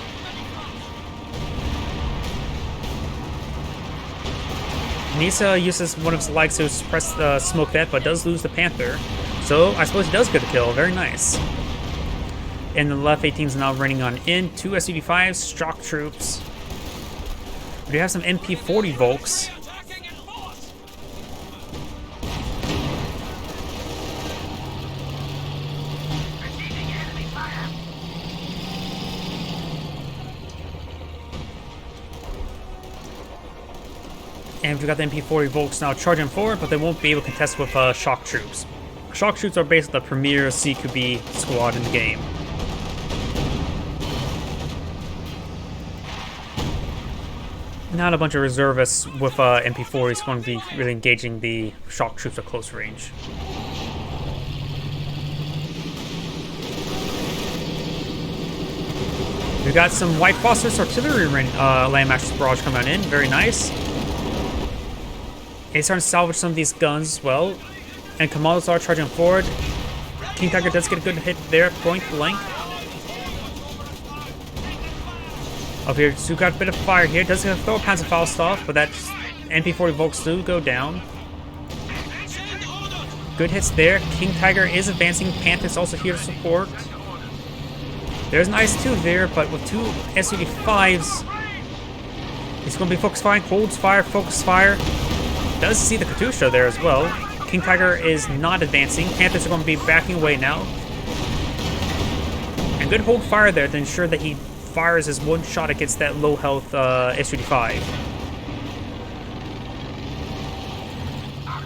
Nisa uses one of his likes to suppress the smoke that, but does lose the Panther. So I suppose he does get a kill. Very nice. And the left 18's now running on in. 2 SUV-5s, shock troops. We do have some MP40 Volks. And we've got the MP40 Volks now charging forward, but they won't be able to contest with shock troops. Shock troops are basically the premier CQB squad in the game. Not a bunch of reservists with MP40s going to be really engaging the shock troops at close range. We've got some White Phosphorus artillery landmaster barrage coming in. Very nice. It's starting to salvage some of these guns as well. And commandos are charging forward. King Tiger does get a good hit there, point blank. Up here, so we've got a bit of fire here. Does get a throw Panzerfaust, but that's MP40 Volks do go down. Good hits there. King Tiger is advancing. Panther's also here to support. There's an IS-2 there, but with two SUD-5s, he's going to be focus firing. Holds fire, focus fire. Does see the Katusha there as well. King Tiger is not advancing. Panthers are going to be backing away now. And good hold fire there to ensure that he fires his one shot against that low health SUD-5.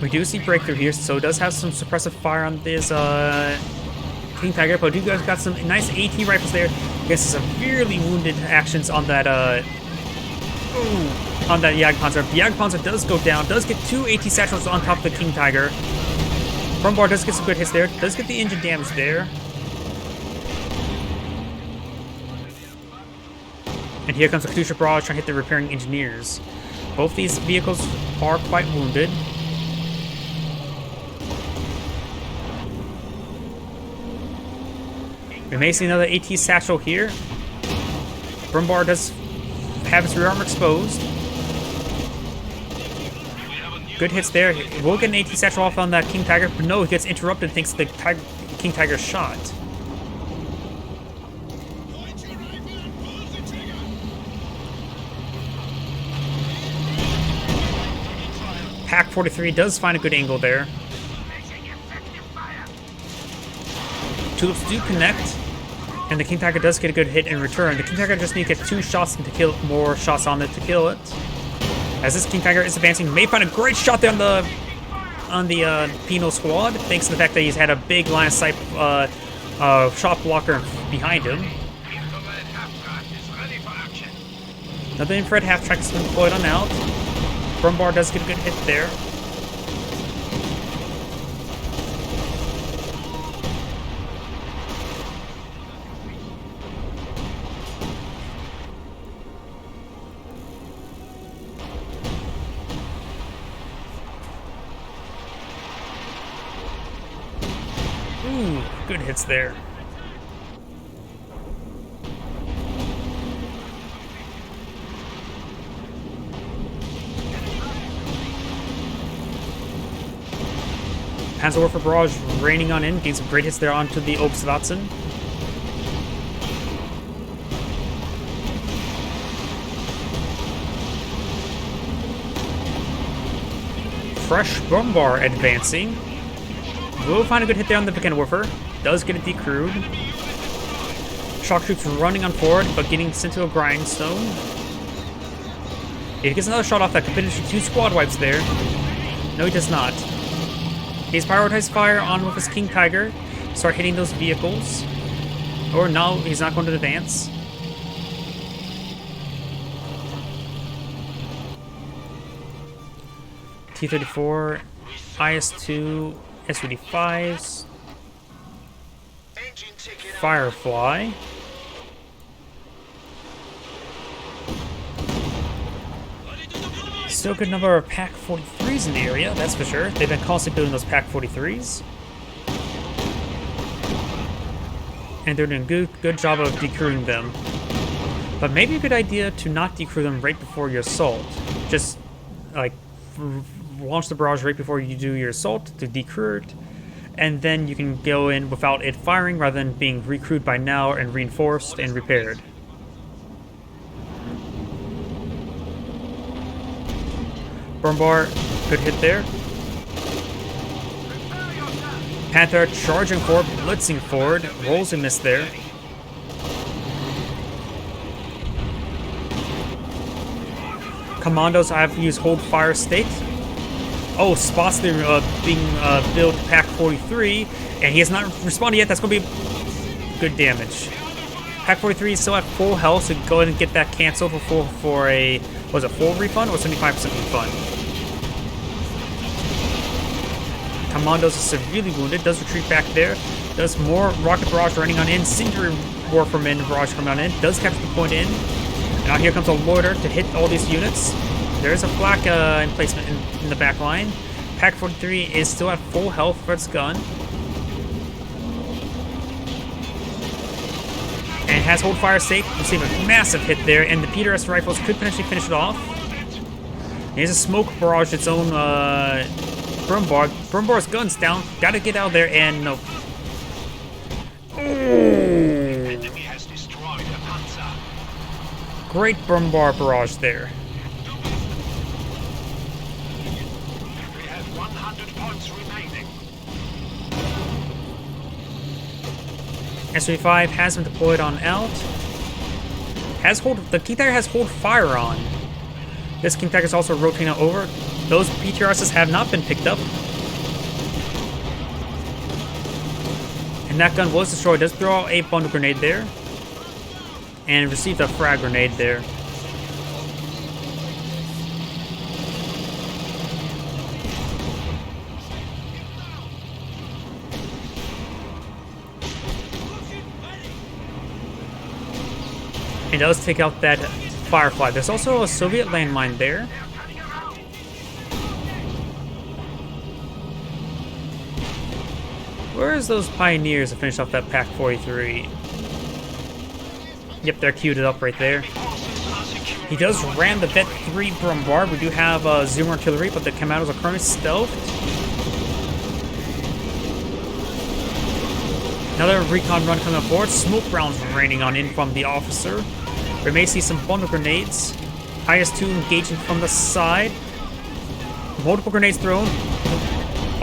We do see breakthrough here, so it does have some suppressive fire on this King Tiger, but you guys got some nice AT rifles there against severely wounded actions on that Jagdpanzer. The Jagdpanzer does go down, does get two AT satchels on top of the King Tiger. Brumbar does get some good hits there, does get the engine damage there. And here comes the Katusha Barrage trying to hit the repairing engineers. Both these vehicles are quite wounded. We may see another AT satchel here. Brumbar does have his rear armor exposed. Good hits there. We'll get an AT satchel off on that King Tiger, but no, he gets interrupted thanks to the King Tiger shot. Pack 43 does find a good angle there. Tulips do connect, and the King Tiger does get a good hit in return. The King Tiger just needs to get two shots to kill, more shots on it to kill it. As this King Tiger is advancing, may find a great shot there on the Pino squad, thanks to the fact that he's had a big line of sight shot blocker behind him. Another infrared half track has been deployed on out. Brumbar does get a good hit there. Ooh, good hits there. Panzerwerfer Barrage raining on in, getting some great hits there onto the Obstvatsen. Fresh Brumbar advancing. Will find a good hit there on the Bekenwerfer. Does get it decrewed. Shock troops running on forward, but getting sent to a grindstone. He gets another shot off that could finish two squad wipes there. No, he does not. He's prioritized fire on with his King Tiger. Start hitting those vehicles. Or no, he's not going to advance. T-34, IS-2, SUD-5s, Firefly. Still a good number of Pack 43s in the area, that's for sure. They've been constantly building those Pack 43s. And they're doing a good job of decrewing them. But maybe a good idea to not decrew them right before your assault. Just, like, launch the barrage right before you do your assault to decrew it. And then you can go in without it firing rather than being recrewed by now and reinforced and repaired. Brumbar, good hit there. Panther charging forward, blitzing forward, rolls and miss there. Commandos have used hold fire state. Oh, spots there being built Pack 43, and he has not responded yet. That's going to be good damage. Pack 43 is still at full health, so go ahead and get that canceled for a, was it full refund or 75% refund? Commandos is severely wounded, does retreat back there. Does more rocket barrage running on in. Incendiary Warframe barrage coming on in. Does capture the point in. Now here comes a loiter to hit all these units. There's a flak emplacement in the back line. Pack 43 is still at full health for its gun. And has hold fire state. Receive a massive hit there, and the PDRS rifles could potentially finish it off. Here's a smoke barrage, its own Brumbar. Brumbar's gun's down. Gotta get out there, and no. Enemy has destroyed a Panzer. Great Brumbar barrage there. We have 100 points remaining. S35 has been deployed on out. The King Tiger has hold fire on. This King Tiger is also rotating over. Those PTRSs have not been picked up. And that gun was destroyed. Does throw a bundle grenade there. And received a frag grenade there. It does take out that Firefly. There's also a Soviet landmine there. Where's those Pioneers to finish off that Pack 43? Yep, they're queued up right there. He does ram the Vet 3 Brumbar. We do have Zoom artillery, but the Commandos are currently stealthed. Another recon run coming aboard. Smoke rounds raining on in from the officer. We may see some bundle grenades. IS-2 engaging from the side. Multiple grenades thrown.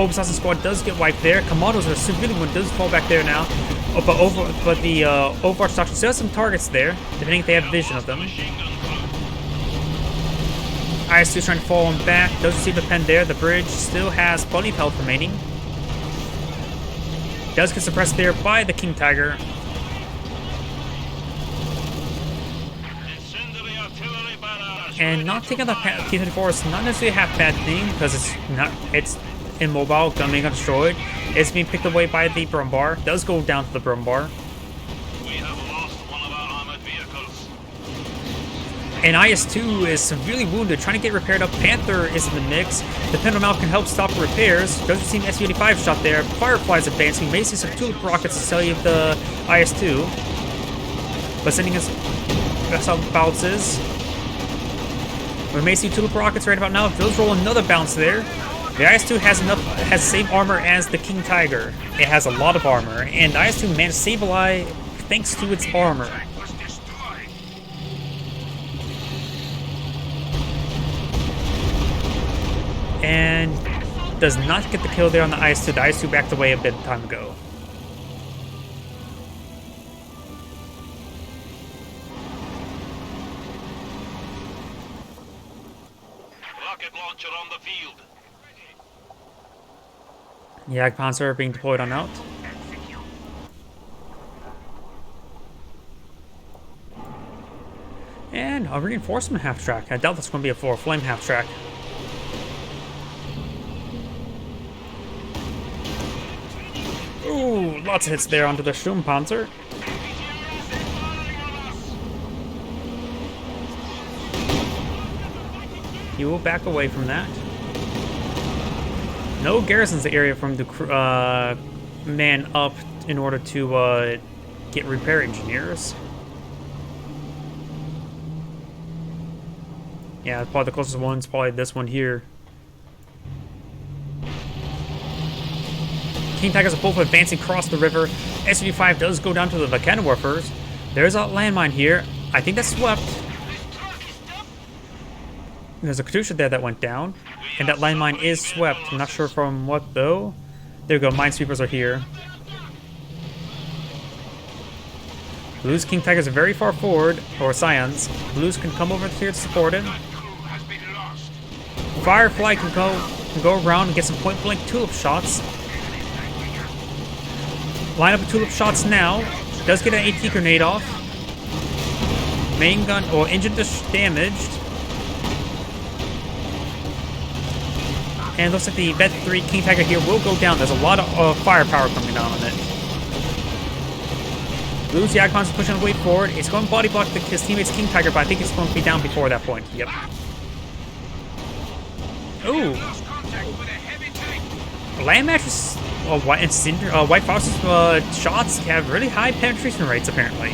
Assassin squad does get wiped there. Commandos are severely wounded. Does fall back there now. But the Overwatch Doctor still has some targets there, depending if they have vision of them. IS-2 is trying to fall on back. Does receive a pen there. The bridge still has plenty of health remaining. Does get suppressed there by the King Tiger. And not taking the T-34 is not necessarily a half bad thing, because it's immobile, gun being destroyed. It's being picked away by the Brumbar. Does go down to the Brumbar. We have lost one of our armored vehicles. And IS-2 is severely wounded, trying to get repaired up. Panther is in the mix. The Pendulum can help stop repairs. Does receive an SU-85 shot there. Firefly's advancing. May see some tulip rockets to save the IS-2. But sending his some bounces. We may see tulip rockets right about now. Those roll another bounce there. The IS-2 has the same armor as the King Tiger. It has a lot of armor, and the IS-2 managed to save a life thanks to its armor. And does not get the kill there on the IS-2. The IS-2 backed away a bit of time ago. Rocket launcher on the field. Jagdpanzer being deployed on out. And a reinforcement half-track. I doubt that's going to be a flame half-track. Ooh, lots of hits there onto the Sturmpanzer. He will back away from that. No garrisons the area from the man up in order to get repair engineers. Yeah, probably the closest one's probably this one here. King Tigers are both advancing across the river. SU-5 does go down to the Mechanowarfers. There's a landmine here. I think that's swept. There's a Katusha there that went down. And that landmine is swept. I'm not sure from what though. There we go, minesweepers are here. Blue's King Tigers are very far forward, or Scions. Blues can come over here to support him. Firefly can go around and get some point-blank tulip shots. Line up with tulip shots now. Does get an AT grenade off. Main gun or engine damaged. And looks like the Vet 3 King Tiger here will go down. There's a lot of firepower coming down on it. Blue's Yakon's pushing the way forward. It's going to body block his teammate's King Tiger, but I think it's going to be down before that point. Yep. Ooh. Land matches, White Fox's shots have really high penetration rates, apparently.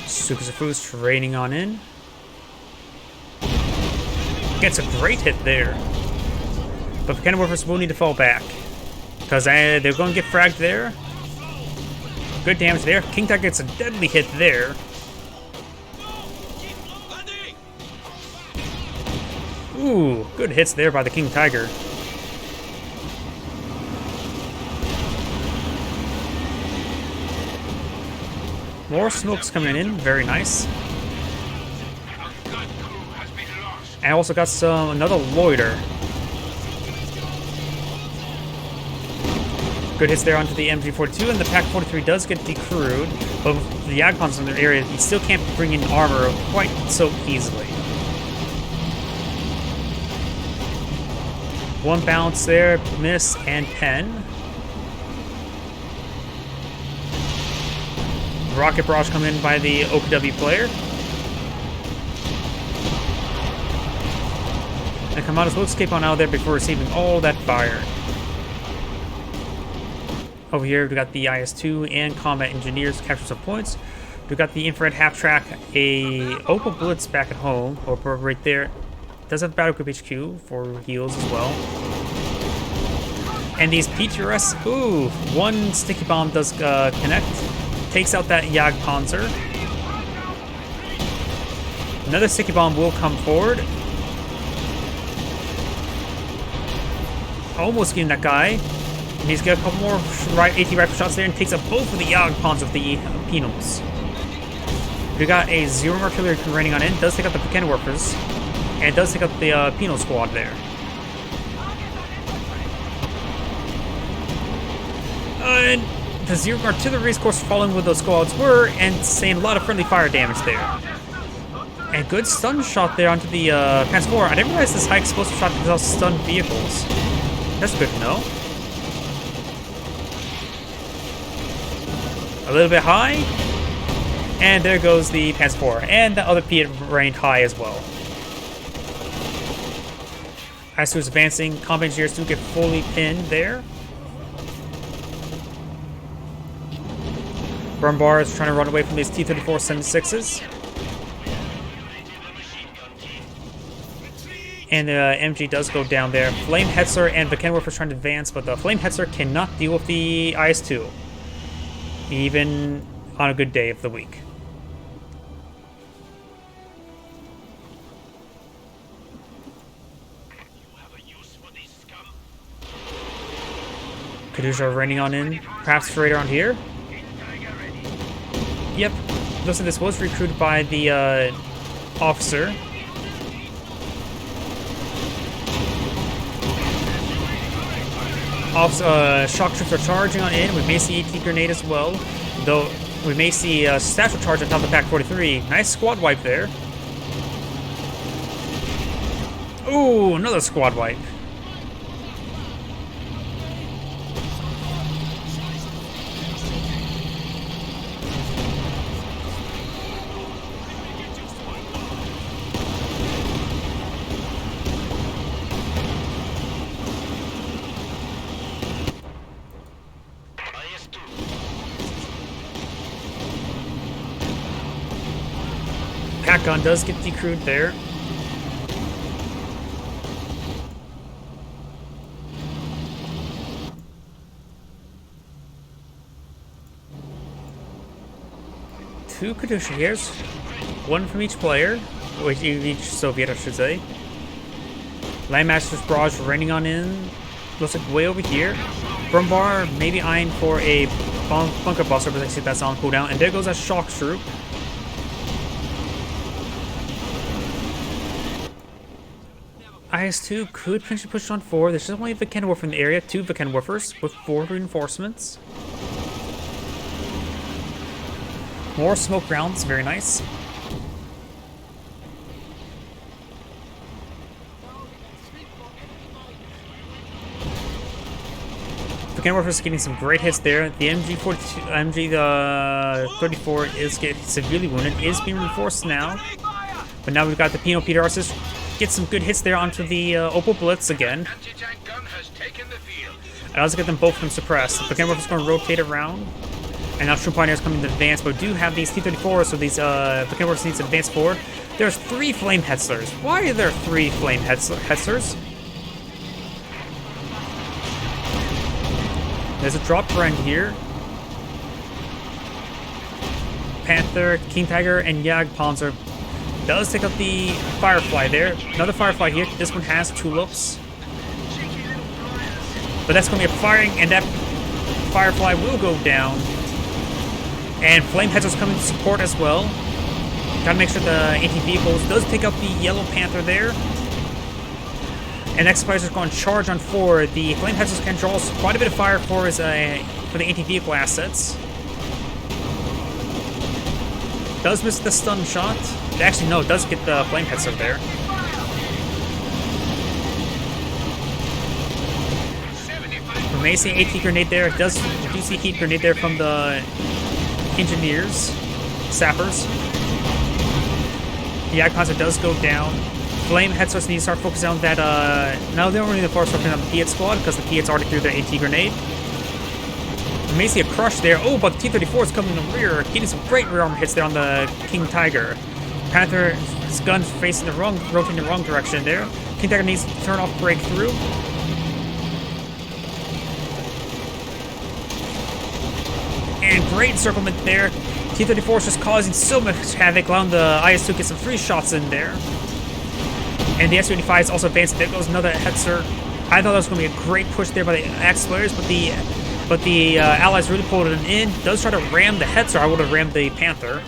Super Zafu's training on in. Gets a great hit there. But the Cannon Warfers will need to fall back. Because they're going to get fragged there. Good damage there. King Tiger gets a deadly hit there. Ooh, good hits there by the King Tiger. More smokes coming in, very nice. And I also got another loiter. Good hits there onto the MG42, and the PAC-43 does get decrewed, but with the Yagpons in their area, he still can't bring in armor quite so easily. One bounce there, miss, and pen. Rocket barrage come in by the OPW player. And Kamadas will escape on out of there before receiving all that fire. Over here, we got the IS-2 and combat engineers capture some points. We got the infrared half track, a Opal Blitz back at home, or right there. Does have Battle Group HQ for heals as well. And these PTRS, ooh, one sticky bomb does connect. Takes out that Jagdpanzer. Another sticky bomb will come forward. Almost getting that guy. And he's got a couple more AT rifle shots there and takes out both of the Jagdpanzer with the Penals. We got a Zero artillery raining on in. Does take out the Cannon Warfers. And does take out the Penal squad there. And the Zero artillery, of course, following where those squads were and saying a lot of friendly fire damage there. And good stun shot there onto the Panzer IV. I didn't realize this high explosive shot could also stun vehicles. That's good to know. A little bit high. And there goes the Panzer IV. And the other P rained high as well. IS-2 is advancing. Combat engineers do get fully pinned there. Brumbar is trying to run away from these T-34 76s. And MG does go down there. Flame Hetzer and the Kenworth are trying to advance, but the Flame Hetzer cannot deal with the IS-2. Even on a good day of the week. Kaduja raining on in. Perhaps straight around here. Yep, looks like this was recruited by the officer. Shock troops are charging on in. We may see AT grenade as well, though we may see a satchel charge on top of PAC-43. Nice squad wipe there. Ooh, another squad wipe. Gun does get decrewed there. 2 Katyusha here. 1 from each player. Or each Soviet, I should say. Landmaster's barrage raining on in. Looks like way over here. Brumbar maybe eyeing for a bunker buster, but I see that's on cooldown. And there goes that shock troop. IS-2 could potentially push on 4. There's just only a Vikenworf in the area. 2 Vikenworfers with 4 reinforcements. More smoke rounds, very nice. Vikenworf is getting some great hits there. The MG34 is getting severely wounded. Is being reinforced now. But now we've got the Pino Peter Arsis. Get some good hits there onto the Opal Blitz again. And also get them both from suppressed. The Vikenworf is going to rotate around. And now True Pioneers coming to advance, but we do have these T-34s, so these Vikenworfs need to advance forward. There's 3 Flame Hetzlers. Why are there 3 Flame Hetzlers? There's a drop trend here. Panther, King Tiger, and Jagdpanzer does take up the Firefly there. Another Firefly here. This one has tulips. But that's going to be a firing, and that Firefly will go down. And Flame Hetzlers coming to support as well. Gotta make sure the anti-vehicles does take up the Yellow Panther there. And X-Spice is going to charge on 4. The Flame Hetzlers can draw quite a bit of fire for his for the anti-vehicle assets. Does miss the stun shot. Actually, no, does get the Flame Hetzler there. Amazing AT grenade there. Does reduce the heat grenade there from the engineers, sappers. The Jagdpanzer does go down. Flame Hetzlers need to start focusing on that. No, they don't really need to focus on the Piet squad because the Piet's already threw their AT grenade. You may see a crush there. Oh, but the T-34 is coming in the rear, getting some great rear armor hits there on the King Tiger. Panther's gun's facing the wrong, rotating the wrong direction there. King Tiger needs to turn off breakthrough. And great encirclement there. T-34 is just causing so much havoc, allowing the IS-2 to get some free shots in there. And the S-25 is also advancing. There goes another Hetzer. I thought that was going to be a great push there by the Axe players, but the Allies really pulled it in. Does try to ram the Hetzer. I would have rammed the Panther.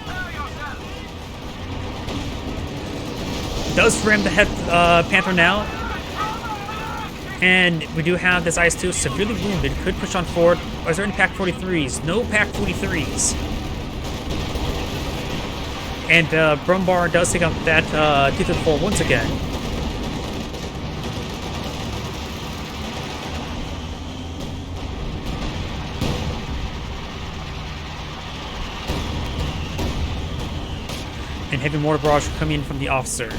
Does ram the Panther now. And we do have this IS-2 severely wounded. Could push on forward. Is there any Pack 43s? No Pack 43s. And Brumbar does take out that T-34 once again. And heavy mortar barrage coming in from the officer.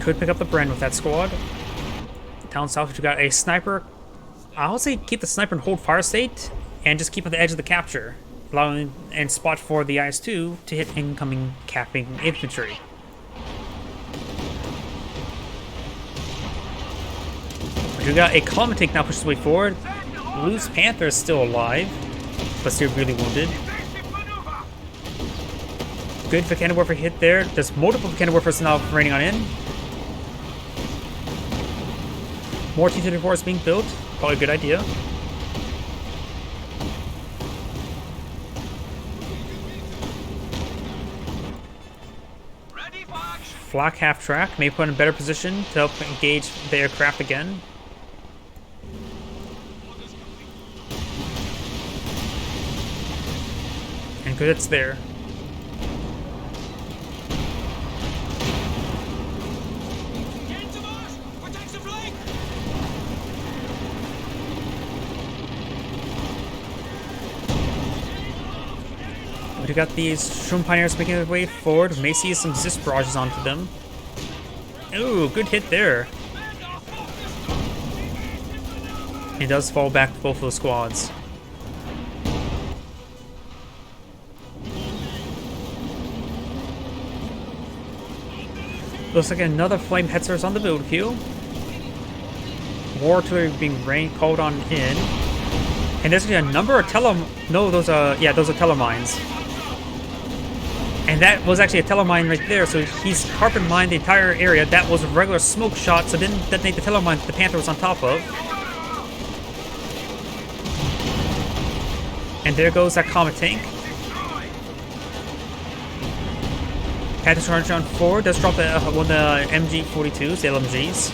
Could pick up the Bren with that squad. Down south, we got a sniper. I'll say keep the sniper in hold fire state and just keep at the edge of the capture, allowing and spot for the IS-2 to hit incoming capping infantry. We got a common take now pushes way forward. Loose Panther is still alive, but still really wounded. Good Vikenworfer hit there. There's multiple Vikenworfers now raining on in. More T-34s being built. Probably a good idea. Flak half track may put in a better position to help engage the aircraft again. And good, it's there. We got these Shroom Pioneers making their way forward. We may see some Zist barrages onto them. Ooh, good hit there. He does fall back to both of those squads. Looks like another Flame Hetzer is on the build queue. War artillery being called on in. And there's a number of those are telemines. And that was actually a telemine right there, so he's carpet mined the entire area. That was a regular smoke shot, so didn't detonate the telemine that the Panther was on top of. And there goes that Comet tank. Panther's charge on 4 does drop one of the MG42s, the LMGs.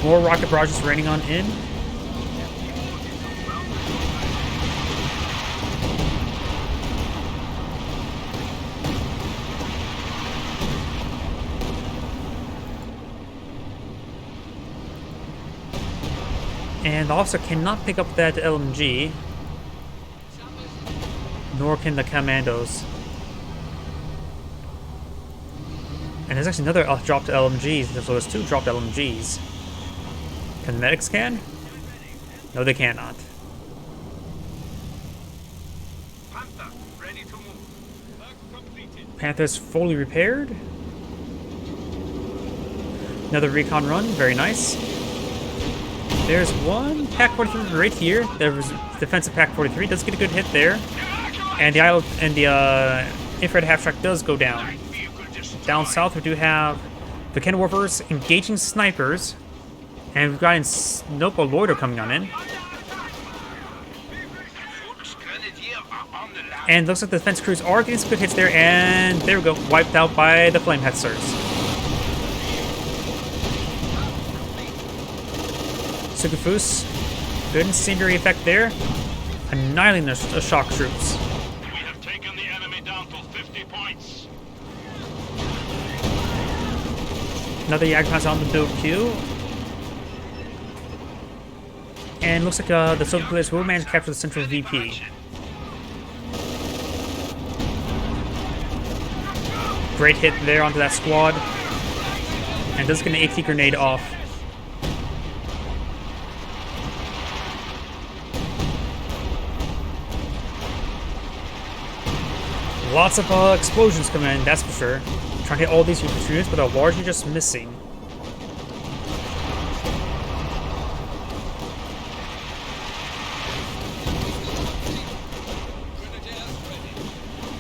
More rocket barrages raining on in. And the officer cannot pick up that LMG, nor can the commandos. And there's actually another dropped LMGs, so there's 2 dropped LMGs. Can the medics can? No, they cannot. Panther's fully repaired. Another recon run, very nice. There's one Pack 43 right here. There was defensive Pack 43. Does get a good hit there. And the infrared half track does go down. Down south, we do have the cannon warfers engaging snipers. And we've got a loiter coming on in. And looks like the defense crews are getting some good hits there. And there we go. Wiped out by the flame hetzers. Sugafus, good incendiary effect there. Annihilating the shock troops. We have taken the enemy down to 50 points. Another Yagpaz on the build queue. And looks like the Soviet players will manage to capture the central VP. Great hit there onto that squad. And does get an AT grenade off. Lots of explosions coming in, that's for sure. Trying to hit all these units, but are largely just missing.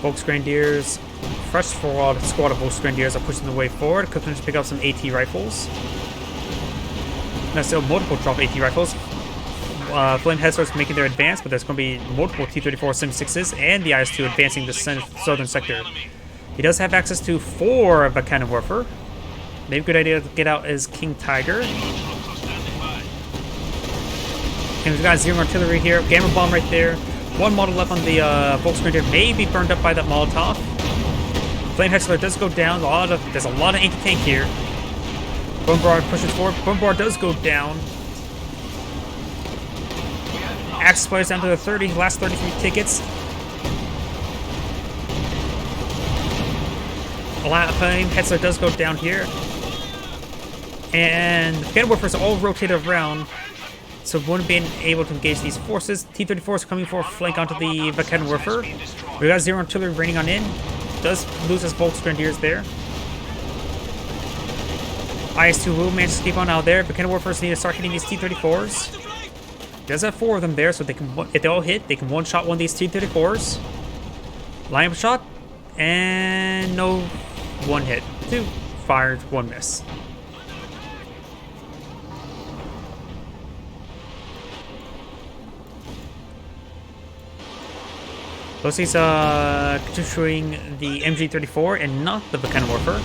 Volks Grenadiers, fresh squad of Volks Grenadiers are pushing the way forward. Cooking to pick up some AT rifles. Now still multiple drop AT rifles. Flame Headstarts making their advance, but there's going to be multiple T-34 76s and the IS-2 advancing the southern sector. He does have access to 4 of a cannon warfer. Maybe a good idea to get out is King Tiger. And we've got Zero Artillery here, Gamma Bomb right there. 1 model left on the Volksgrenadier may be burned up by that Molotov. Flame Headslayer does go down. There's a lot of anti-tank here. Bombard pushes forward. Bombard does go down. Axis players down to the last 33 tickets. Flame Hetzler does go down here. And the cannon warfers are all rotated around, so we wouldn't be able to engage these forces. T-34 is coming for a flank onto the cannon warfer. We got Zero Artillery raining on in. Does lose his Volks Grenadiers there. IS-2 will manage to keep on out there, but cannon warfers need to start hitting these T-34s. Does have 4 of them there, so they can, if they all hit, they can one-shot one of these T-34s. Line-up shot, and no 1 hit. 2 fired, 1 miss. Rosie's showing the MG34 and not the cannon warfer.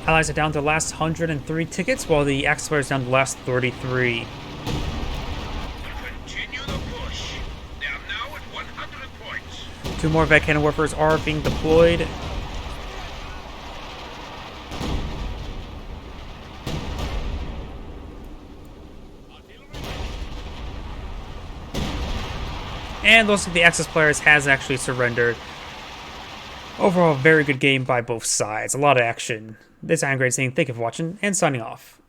Allies are down to the last 103 tickets, while the Axis players down to the last 33. Continue the push. They are now at 100 points. 2 more vet cannon warfers are being deployed. And looks like the Axis players has actually surrendered. Overall, very good game by both sides. A lot of action. This is Iron Grade saying thank you for watching and signing off.